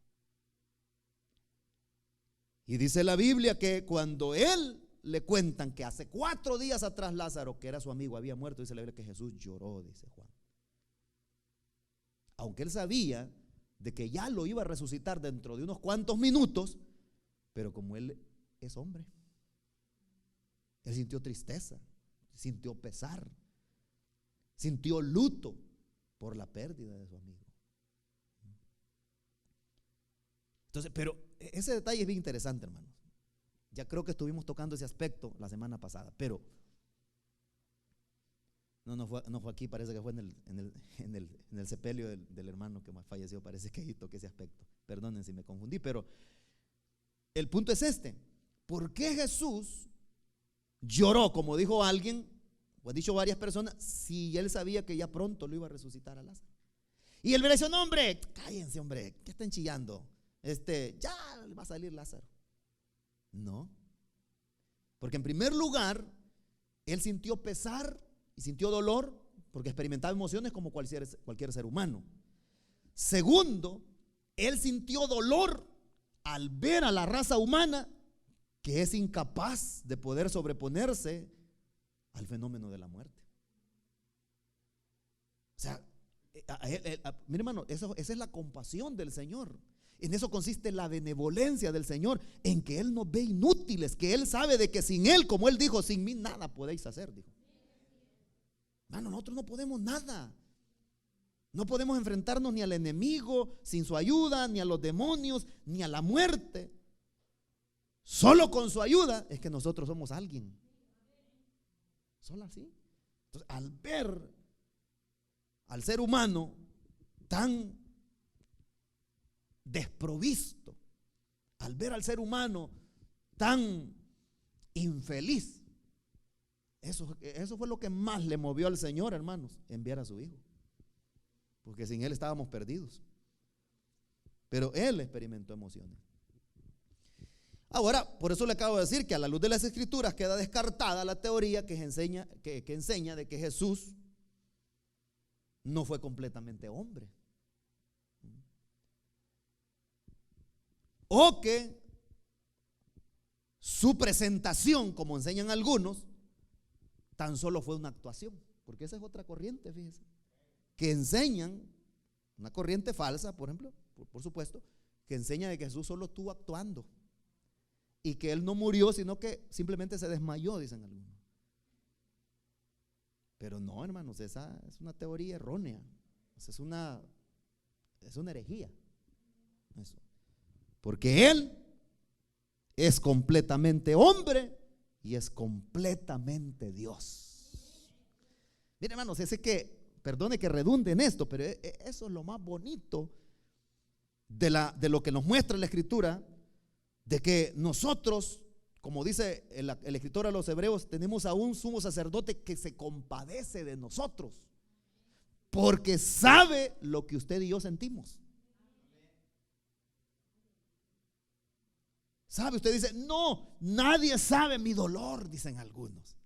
Y dice la Biblia que cuando él le cuentan que hace 4 días atrás Lázaro, que era su amigo, había muerto, dice la Biblia que Jesús lloró, dice Juan. Aunque él sabía de que ya lo iba a resucitar dentro de unos cuantos minutos, pero como él es hombre, él sintió tristeza, sintió pesar, sintió luto por la pérdida de su amigo. Entonces, pero ese detalle es bien interesante, hermanos. Ya creo que estuvimos tocando ese aspecto la semana pasada, pero no fue aquí, parece que fue en el sepelio del hermano que falleció, parece que ahí toqué ese aspecto. Perdonen si me confundí, pero el punto es este: ¿por qué Jesús lloró, como dijo alguien, o han dicho varias personas, si él sabía que ya pronto lo iba a resucitar a Lázaro? Y él le dice: no, hombre, cállense, hombre, ¿qué están chillando? Ya va a salir Lázaro. No, porque en primer lugar, él sintió pesar y sintió dolor, porque experimentaba emociones como cualquier ser humano. Segundo, él sintió dolor al ver a la raza humana que es incapaz de poder sobreponerse al fenómeno de la muerte. O sea, mire, hermano, esa es la compasión del Señor. En eso consiste la benevolencia del Señor, en que Él nos ve inútiles, que Él sabe de que sin Él, como Él dijo, sin mí nada podéis hacer, dijo. Hermano, nosotros no podemos nada. No podemos enfrentarnos ni al enemigo sin su ayuda, ni a los demonios, ni a la muerte. Solo con su ayuda es que nosotros somos alguien. Solo así. Entonces, al ver al ser humano tan desprovisto, al ver al ser humano tan infeliz, eso fue lo que más le movió al Señor, hermanos, enviar a su Hijo, porque sin Él estábamos perdidos. Pero Él experimentó emociones. Ahora, por eso le acabo de decir que a la luz de las Escrituras queda descartada la teoría que enseña de que Jesús no fue completamente hombre, o que su presentación, como enseñan algunos, tan solo fue una actuación, porque esa es otra corriente, fíjense, que enseñan, una corriente falsa, por ejemplo, por supuesto, que enseña de que Jesús solo estuvo actuando y que Él no murió, sino que simplemente se desmayó, dicen algunos. Pero no, hermanos, esa es una teoría errónea, es una herejía, eso. Porque Él es completamente hombre y es completamente Dios. Miren, hermanos, perdone que redunde en esto, pero eso es lo más bonito de lo que nos muestra la Escritura, de que nosotros, como dice el escritor a los Hebreos, tenemos a un sumo sacerdote que se compadece de nosotros. porque sabe lo que usted y yo sentimos. ¿Sabe? Usted dice, no, nadie sabe mi dolor, dicen algunos.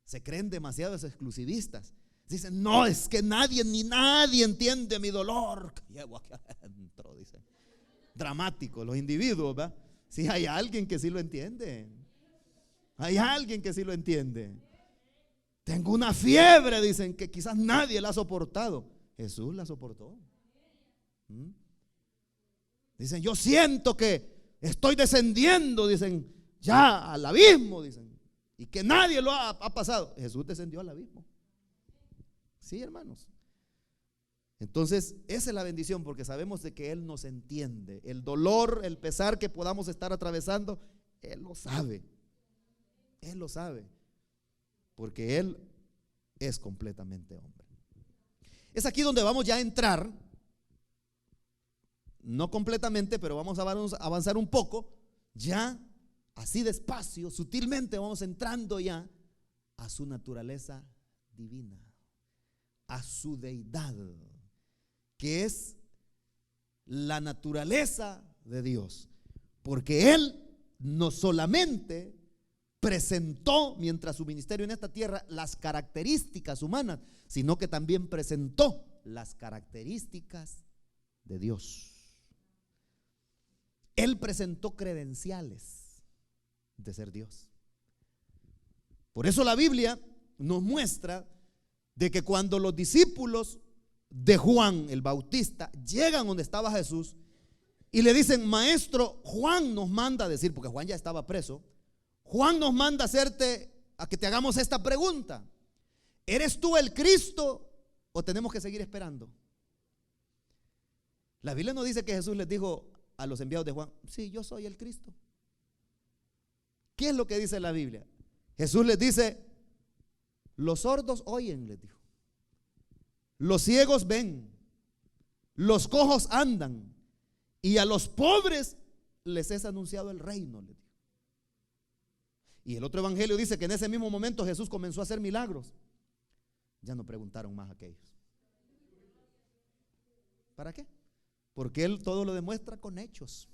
Se creen demasiados exclusivistas. Dicen, no, es que nadie, ni nadie entiende mi dolor que llevo aquí adentro, dicen. Dramático, los individuos, ¿verdad? Sí, hay alguien que sí lo entiende. Hay alguien que sí lo entiende. Tengo una fiebre, dicen, que quizás nadie la ha soportado. Jesús la soportó. Dicen, yo siento que estoy descendiendo, dicen, ya al abismo, dicen, y que nadie lo ha pasado. Jesús descendió al abismo. Sí, hermanos. Entonces, esa es la bendición, porque sabemos de que Él nos entiende. El dolor, el pesar que podamos estar atravesando, Él lo sabe. Él lo sabe, porque Él es completamente hombre. Es aquí donde vamos ya a entrar, no completamente, pero vamos a avanzar un poco, ya así despacio, sutilmente vamos entrando ya a su naturaleza divina, a su deidad, que es la naturaleza de Dios, porque Él no solamente presentó, mientras su ministerio en esta tierra, las características humanas, sino que también presentó las características de Dios. Él presentó credenciales de ser Dios. Por eso la Biblia nos muestra de que cuando los discípulos de Juan el Bautista llegan donde estaba Jesús y le dicen, maestro, Juan nos manda a decir, porque Juan ya estaba preso, Juan nos manda a que te hagamos esta pregunta: ¿eres tú el Cristo o tenemos que seguir esperando? La Biblia no dice que Jesús les dijo a los enviados de Juan, sí, yo soy el Cristo. ¿Qué es lo que dice la Biblia? Jesús les dice, los sordos oyen, les dijo, los ciegos ven, los cojos andan, y a los pobres les es anunciado el reino, les dijo. Y el otro evangelio dice que en ese mismo momento Jesús comenzó a hacer milagros. Ya no preguntaron más aquellos. ¿Para qué? Porque Él todo lo demuestra con hechos.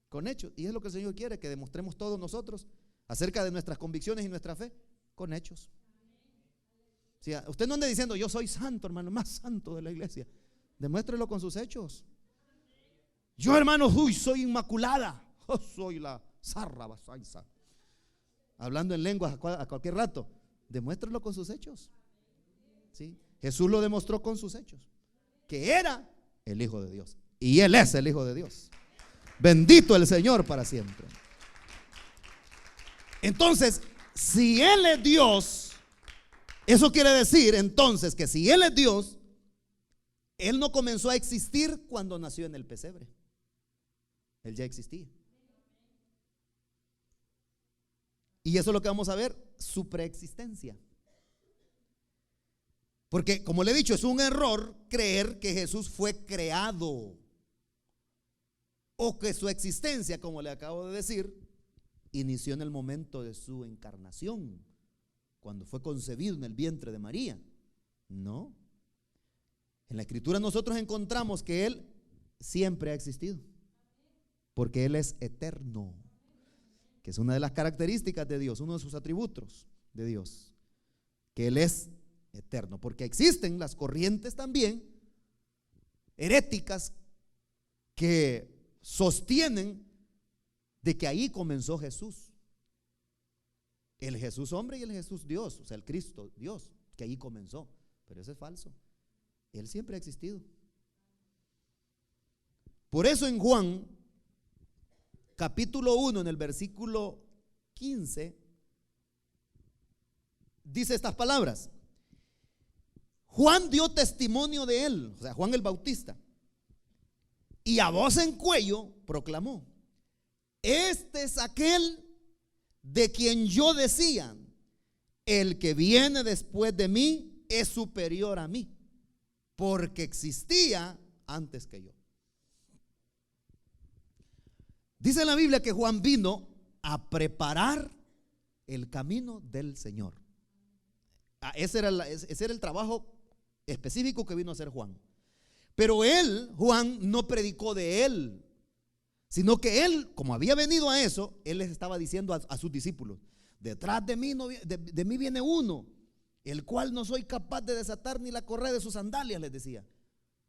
Con hechos. Y es lo que el Señor quiere, que demostremos todos nosotros acerca de nuestras convicciones y nuestra fe, con hechos. Si usted no ande diciendo, yo soy santo, hermano, más santo de la iglesia. Demuéstrelo con sus hechos. Yo, hermano, soy inmaculada. Soy la zarra basaisa. Hablando en lenguas a cualquier rato. Demuéstralo con sus hechos. ¿Sí? Jesús lo demostró con sus hechos, que era el Hijo de Dios. Y Él es el Hijo de Dios. Bendito el Señor para siempre. Entonces, si Él es Dios, eso quiere decir entonces que si Él es Dios, Él no comenzó a existir cuando nació en el pesebre. Él ya existía. Y eso es lo que vamos a ver, su preexistencia. Porque, como le he dicho, es un error creer que Jesús fue creado o que su existencia, como le acabo de decir, inició en el momento de su encarnación, cuando fue concebido en el vientre de María. No. En la Escritura nosotros encontramos que Él siempre ha existido, porque Él es eterno, que es una de las características de Dios, uno de sus atributos de Dios, que Él es eterno, porque existen las corrientes también heréticas que sostienen de que ahí comenzó Jesús, el Jesús hombre y el Jesús Dios, o sea el Cristo Dios, que ahí comenzó, pero eso es falso. Él siempre ha existido. Por eso en Juan capítulo 1, en el versículo 15, dice estas palabras: Juan dio testimonio de él, o sea, Juan el Bautista, y a voz en cuello proclamó: este es aquel de quien yo decía, el que viene después de mí es superior a mí, porque existía antes que yo. Dice la Biblia que Juan vino a preparar el camino del Señor. Ese era el trabajo específico que vino a hacer Juan. Pero Juan, no predicó de él, sino que él, como había venido a eso, él les estaba diciendo a sus discípulos: detrás de mí, de mí viene uno, el cual no soy capaz de desatar ni la correa de sus sandalias, les decía.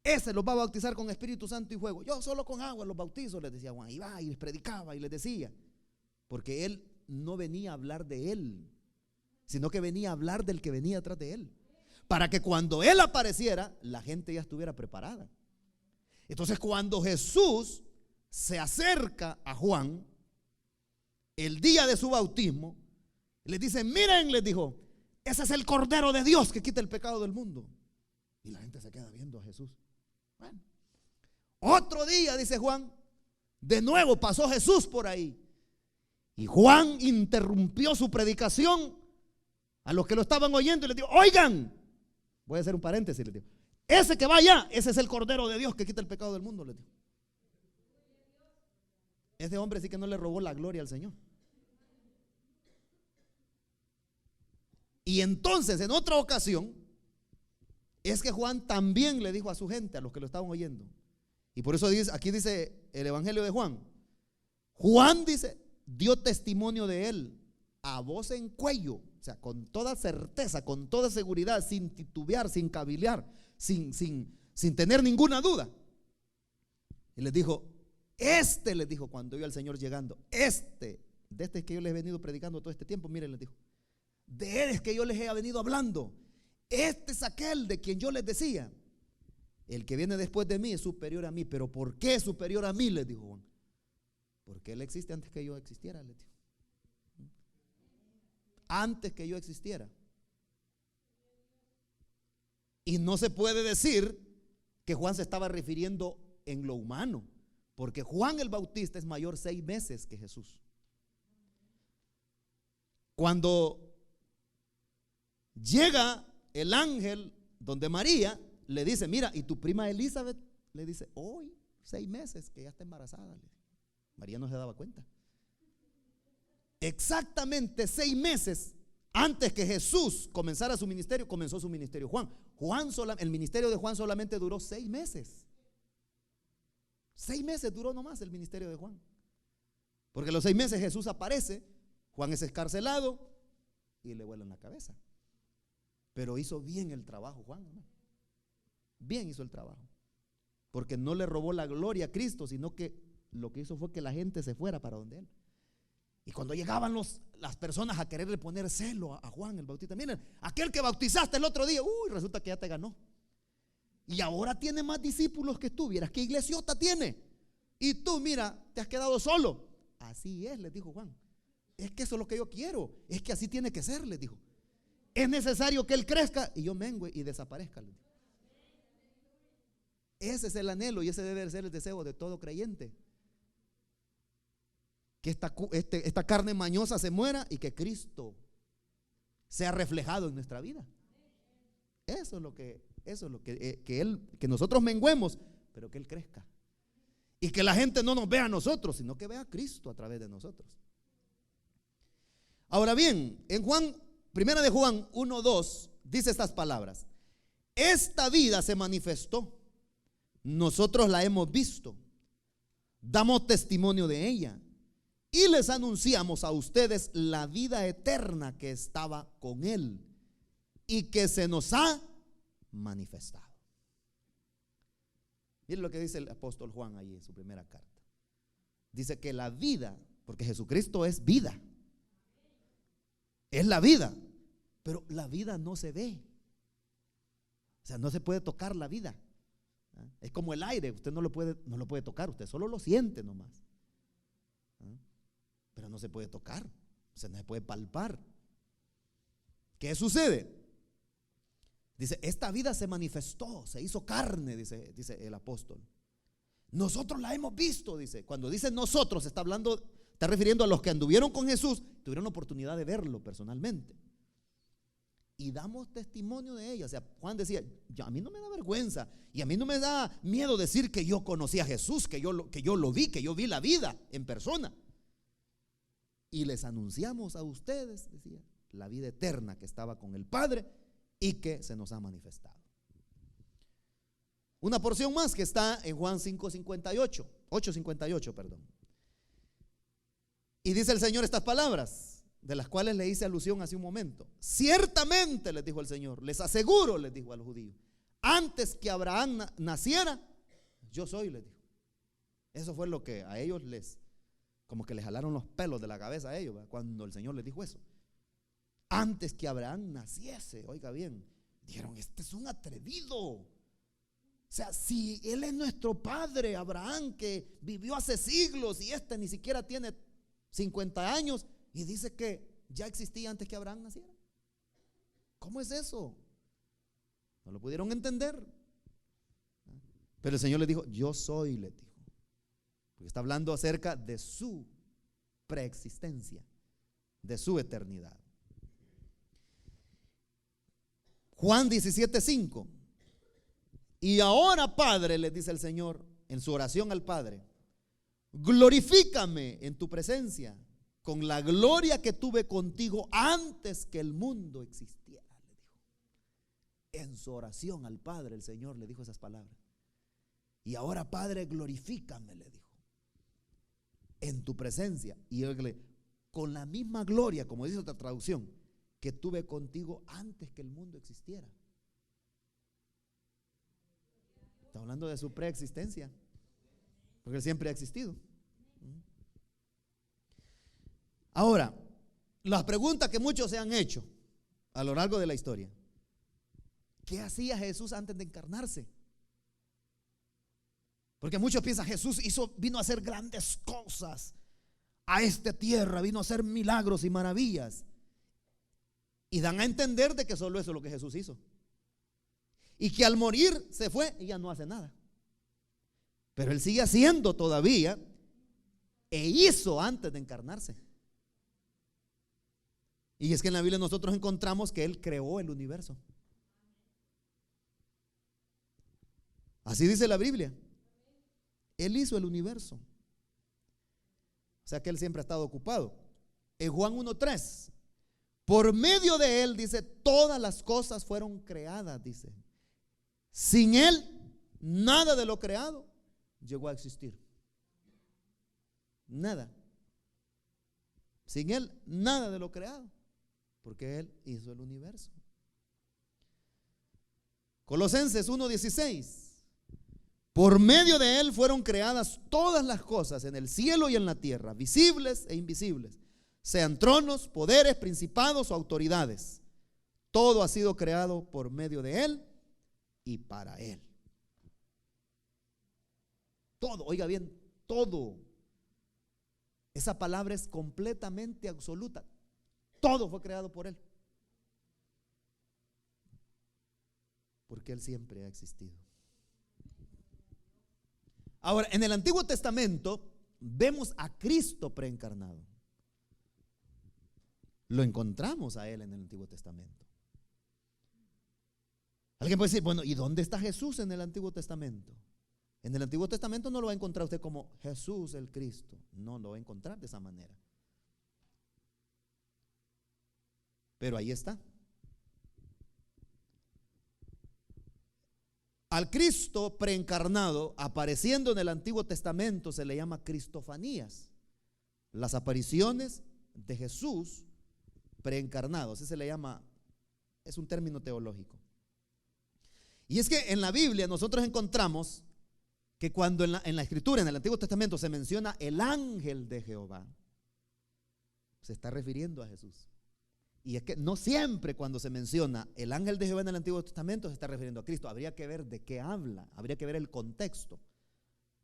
Ese los va a bautizar con Espíritu Santo y fuego. Yo solo con agua los bautizo, les decía Juan. Y va y les predicaba y les decía. Porque él no venía a hablar de él, sino que venía a hablar del que venía atrás de él, para que cuando él apareciera, la gente ya estuviera preparada. Entonces, cuando Jesús se acerca a Juan el día de su bautismo, les dice: miren, les dijo, ese es el Cordero de Dios que quita el pecado del mundo. Y la gente se queda viendo a Jesús. Bueno, otro día, dice Juan, de nuevo pasó Jesús por ahí, y Juan interrumpió su predicación a los que lo estaban oyendo y les dijo: oigan, voy a hacer un paréntesis, les digo, ese que va allá, ese es el Cordero de Dios que quita el pecado del mundo, les digo. Ese hombre sí que no le robó la gloria al Señor. Y entonces, en otra ocasión, es que Juan también le dijo a su gente, a los que lo estaban oyendo. Y por eso aquí dice el Evangelio de Juan. Juan, dice, dio testimonio de él a voz en cuello, o sea, con toda certeza, con toda seguridad, sin titubear, sin cavilear, sin tener ninguna duda. Y les dijo: les dijo cuando vio al Señor llegando, de este es que yo les he venido predicando todo este tiempo. Miren, les dijo, de él es que yo les he venido hablando. Este es aquel de quien yo les decía: el que viene después de mí es superior a mí. ¿Pero por qué es superior a mí?, les dijo Juan. Porque él existe antes que yo existiera, les dijo. Antes que yo existiera. Y no se puede decir que Juan se estaba refiriendo en lo humano, porque Juan el Bautista es mayor 6 meses que Jesús. Cuando llega el ángel donde María, le dice: mira, y tu prima Elizabeth, le dice, hoy 6 meses que ya está embarazada. María no se daba cuenta. Exactamente 6 meses antes que Jesús comenzara su ministerio, comenzó su ministerio Juan. El ministerio de Juan solamente duró 6 meses. 6 meses duró nomás el ministerio de Juan. Porque a los 6 meses Jesús aparece, Juan es escarcelado y le vuelan la cabeza. Pero hizo bien el trabajo Juan, ¿no? Bien hizo el trabajo, porque no le robó la gloria a Cristo, sino que lo que hizo fue que la gente se fuera para donde él. Y cuando llegaban las personas a quererle poner celo a Juan el Bautista: miren, aquel que bautizaste el otro día, resulta que ya te ganó. Y ahora tiene más discípulos que tú. Vieras qué iglesiota tiene. Y tú, mira, te has quedado solo. Así es, les dijo Juan. Es que eso es lo que yo quiero. Es que así tiene que ser, les dijo. Es necesario que él crezca y yo mengüe y desaparezca. Ese es el anhelo y ese debe ser el deseo de todo creyente. Que esta carne mañosa se muera y que Cristo sea reflejado en nuestra vida. Eso es lo que nosotros menguemos, pero que él crezca. Y que la gente no nos vea a nosotros, sino que vea a Cristo a través de nosotros. Ahora bien, en Primera de Juan 1:2 dice estas palabras: esta vida se manifestó, nosotros la hemos visto, damos testimonio de ella y les anunciamos a ustedes la vida eterna que estaba con él y que se nos ha manifestado. Miren lo que dice el apóstol Juan ahí en su primera carta. Dice que la vida, porque Jesucristo es vida, es la vida, pero la vida no se ve. O sea, no se puede tocar la vida. Es como el aire, usted no lo puede tocar, usted solo lo siente nomás. Pero no se puede tocar, o sea, no se puede palpar. ¿Qué sucede? Dice, esta vida se manifestó, se hizo carne, dice el apóstol. Nosotros la hemos visto, dice. Cuando dice nosotros, está refiriendo a los que anduvieron con Jesús, tuvieron la oportunidad de verlo personalmente. Y damos testimonio de ella. O sea, Juan decía, a mí no me da vergüenza y a mí no me da miedo decir que yo conocí a Jesús, que yo lo vi, que yo vi la vida en persona. Y les anunciamos a ustedes, decía, la vida eterna que estaba con el Padre y que se nos ha manifestado. Una porción más que está en Juan 8:58, perdón. Y dice el Señor estas palabras, de las cuales le hice alusión hace un momento. Ciertamente, les dijo el Señor, les aseguro, les dijo a los judíos, antes que Abraham naciera, yo soy, les dijo. Eso fue lo que a ellos como que les jalaron los pelos de la cabeza a ellos, ¿verdad? Cuando el Señor les dijo eso. Antes que Abraham naciese, oiga bien, dijeron, este es un atrevido. O sea, si él es nuestro padre, Abraham, que vivió hace siglos y este ni siquiera tiene 50 años y dice que ya existía antes que Abraham naciera. ¿Cómo es eso? No lo pudieron entender. Pero el Señor les dijo, yo soy, les dijo. Porque está hablando acerca de su preexistencia, de su eternidad. Juan 17:5. Y ahora, Padre, les dice el Señor en su oración al Padre, glorifícame en tu presencia con la gloria que tuve contigo antes que el mundo existiera, le dijo. En su oración al Padre el Señor le dijo esas palabras. Y ahora, Padre, glorifícame, le dijo, en tu presencia. Y con la misma gloria, como dice otra traducción, que tuve contigo antes que el mundo existiera. Está hablando de su preexistencia, porque él siempre ha existido. Ahora, las preguntas que muchos se han hecho a lo largo de la historia: ¿qué hacía Jesús antes de encarnarse? Porque muchos piensan, Jesús vino a hacer grandes cosas a esta tierra, vino a hacer milagros y maravillas, y dan a entender de que solo eso es lo que Jesús hizo, y que al morir se fue y ya no hace nada. Pero él sigue haciendo todavía, e hizo antes de encarnarse. Y es que en la Biblia nosotros encontramos que él creó el universo. Así dice la Biblia. Él hizo el universo. O sea que él siempre ha estado ocupado. En Juan 1:3, por medio de él, dice, todas las cosas fueron creadas, dice. Sin él, nada de lo creado llegó a existir. Nada. Sin él, nada de lo creado, porque él hizo el universo. Colosenses 1:16, por medio de él fueron creadas todas las cosas en el cielo y en la tierra, visibles e invisibles, sean tronos, poderes, principados o autoridades. Todo ha sido creado por medio de él y para él. Todo, oiga bien, todo. Esa palabra es completamente absoluta. Todo fue creado por él, porque él siempre ha existido. Ahora, en el Antiguo Testamento vemos a Cristo preencarnado. Lo encontramos a él en el Antiguo Testamento. Alguien puede decir, bueno, ¿y dónde está Jesús en el Antiguo Testamento? En el Antiguo Testamento no lo va a encontrar usted como Jesús el Cristo. No lo va a encontrar de esa manera. Pero ahí está. Al Cristo preencarnado apareciendo en el Antiguo Testamento se le llama cristofanías. Las apariciones de Jesús preencarnado, así se le llama, es un término teológico. Y es que en la Biblia nosotros encontramos que cuando en la Escritura, en el Antiguo Testamento, se menciona el ángel de Jehová, se está refiriendo a Jesús. Y es que no siempre cuando se menciona el ángel de Jehová en el Antiguo Testamento se está refiriendo a Cristo. Habría que ver de qué habla, habría que ver el contexto,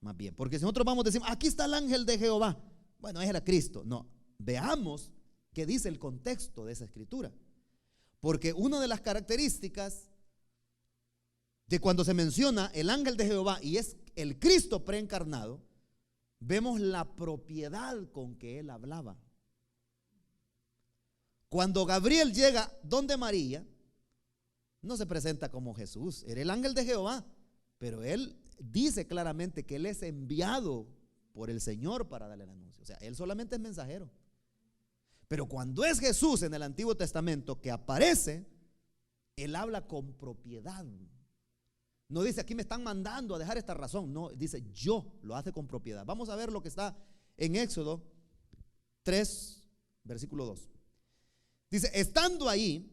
más bien. Porque si nosotros vamos a decir, aquí está el ángel de Jehová, bueno, ese era Cristo. No, veamos qué dice el contexto de esa escritura. Porque una de las características de cuando se menciona el ángel de Jehová y es el Cristo preencarnado, vemos la propiedad con que él hablaba. Cuando Gabriel llega donde María, no se presenta como Jesús, era el ángel de Jehová, pero él dice claramente que él es enviado por el Señor para darle el anuncio. O sea, él solamente es mensajero. Pero cuando es Jesús en el Antiguo Testamento que aparece, Él habla con propiedad. No dice aquí me están mandando a dejar esta razón. No, dice yo, lo hace con propiedad. Vamos a ver lo que está en Éxodo 3, versículo 2. Dice, estando ahí,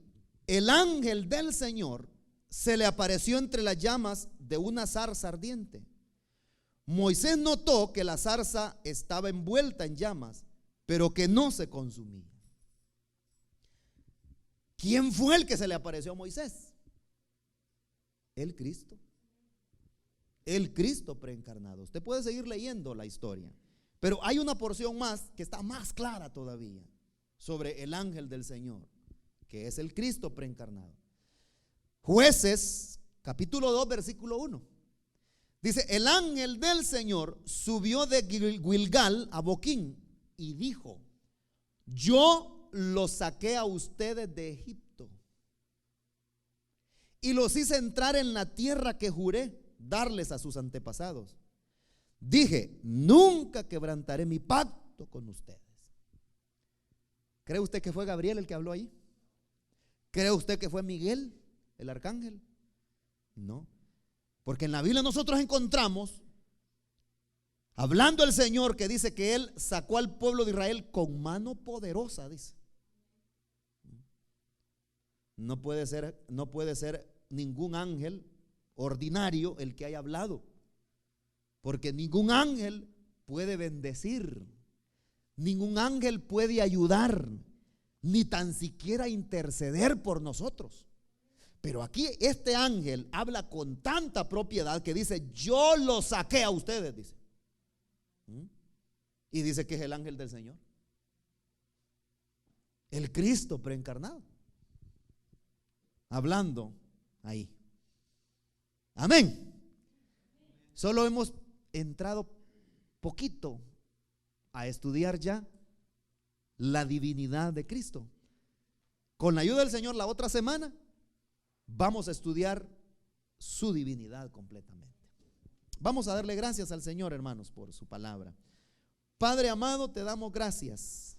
el ángel del Señor se le apareció entre las llamas de una zarza ardiente. Moisés notó que la zarza estaba envuelta en llamas, pero que no se consumía. ¿Quién fue el que se le apareció a Moisés? El Cristo. El Cristo preencarnado. Usted puede seguir leyendo la historia, pero hay una porción más que está más clara todavía sobre el ángel del Señor, que es el Cristo preencarnado. Jueces, capítulo 2, versículo 1. Dice, el ángel del Señor subió de Gilgal a Boquín y dijo, yo los saqué a ustedes de Egipto y los hice entrar en la tierra que juré darles a sus antepasados. Dije, nunca quebrantaré mi pacto con ustedes. ¿Cree usted que fue Gabriel el que habló ahí? ¿Cree usted que fue Miguel, el arcángel? No, porque en la Biblia nosotros encontramos, hablando el Señor, que dice que Él sacó al pueblo de Israel con mano poderosa, dice. No puede ser ningún ángel ordinario el que haya hablado, porque ningún ángel puede bendecir, ningún ángel puede ayudar, ni tan siquiera interceder por nosotros. Pero aquí este ángel habla con tanta propiedad que dice, yo lo saqué a ustedes, dice. Y dice que es el ángel del Señor, el Cristo preencarnado, hablando ahí. Amén. Solo hemos entrado poquito a estudiar ya la divinidad de Cristo. Con la ayuda del Señor, la otra semana vamos a estudiar su divinidad completamente. Vamos a darle gracias al Señor, hermanos, por su palabra. Padre amado, te damos gracias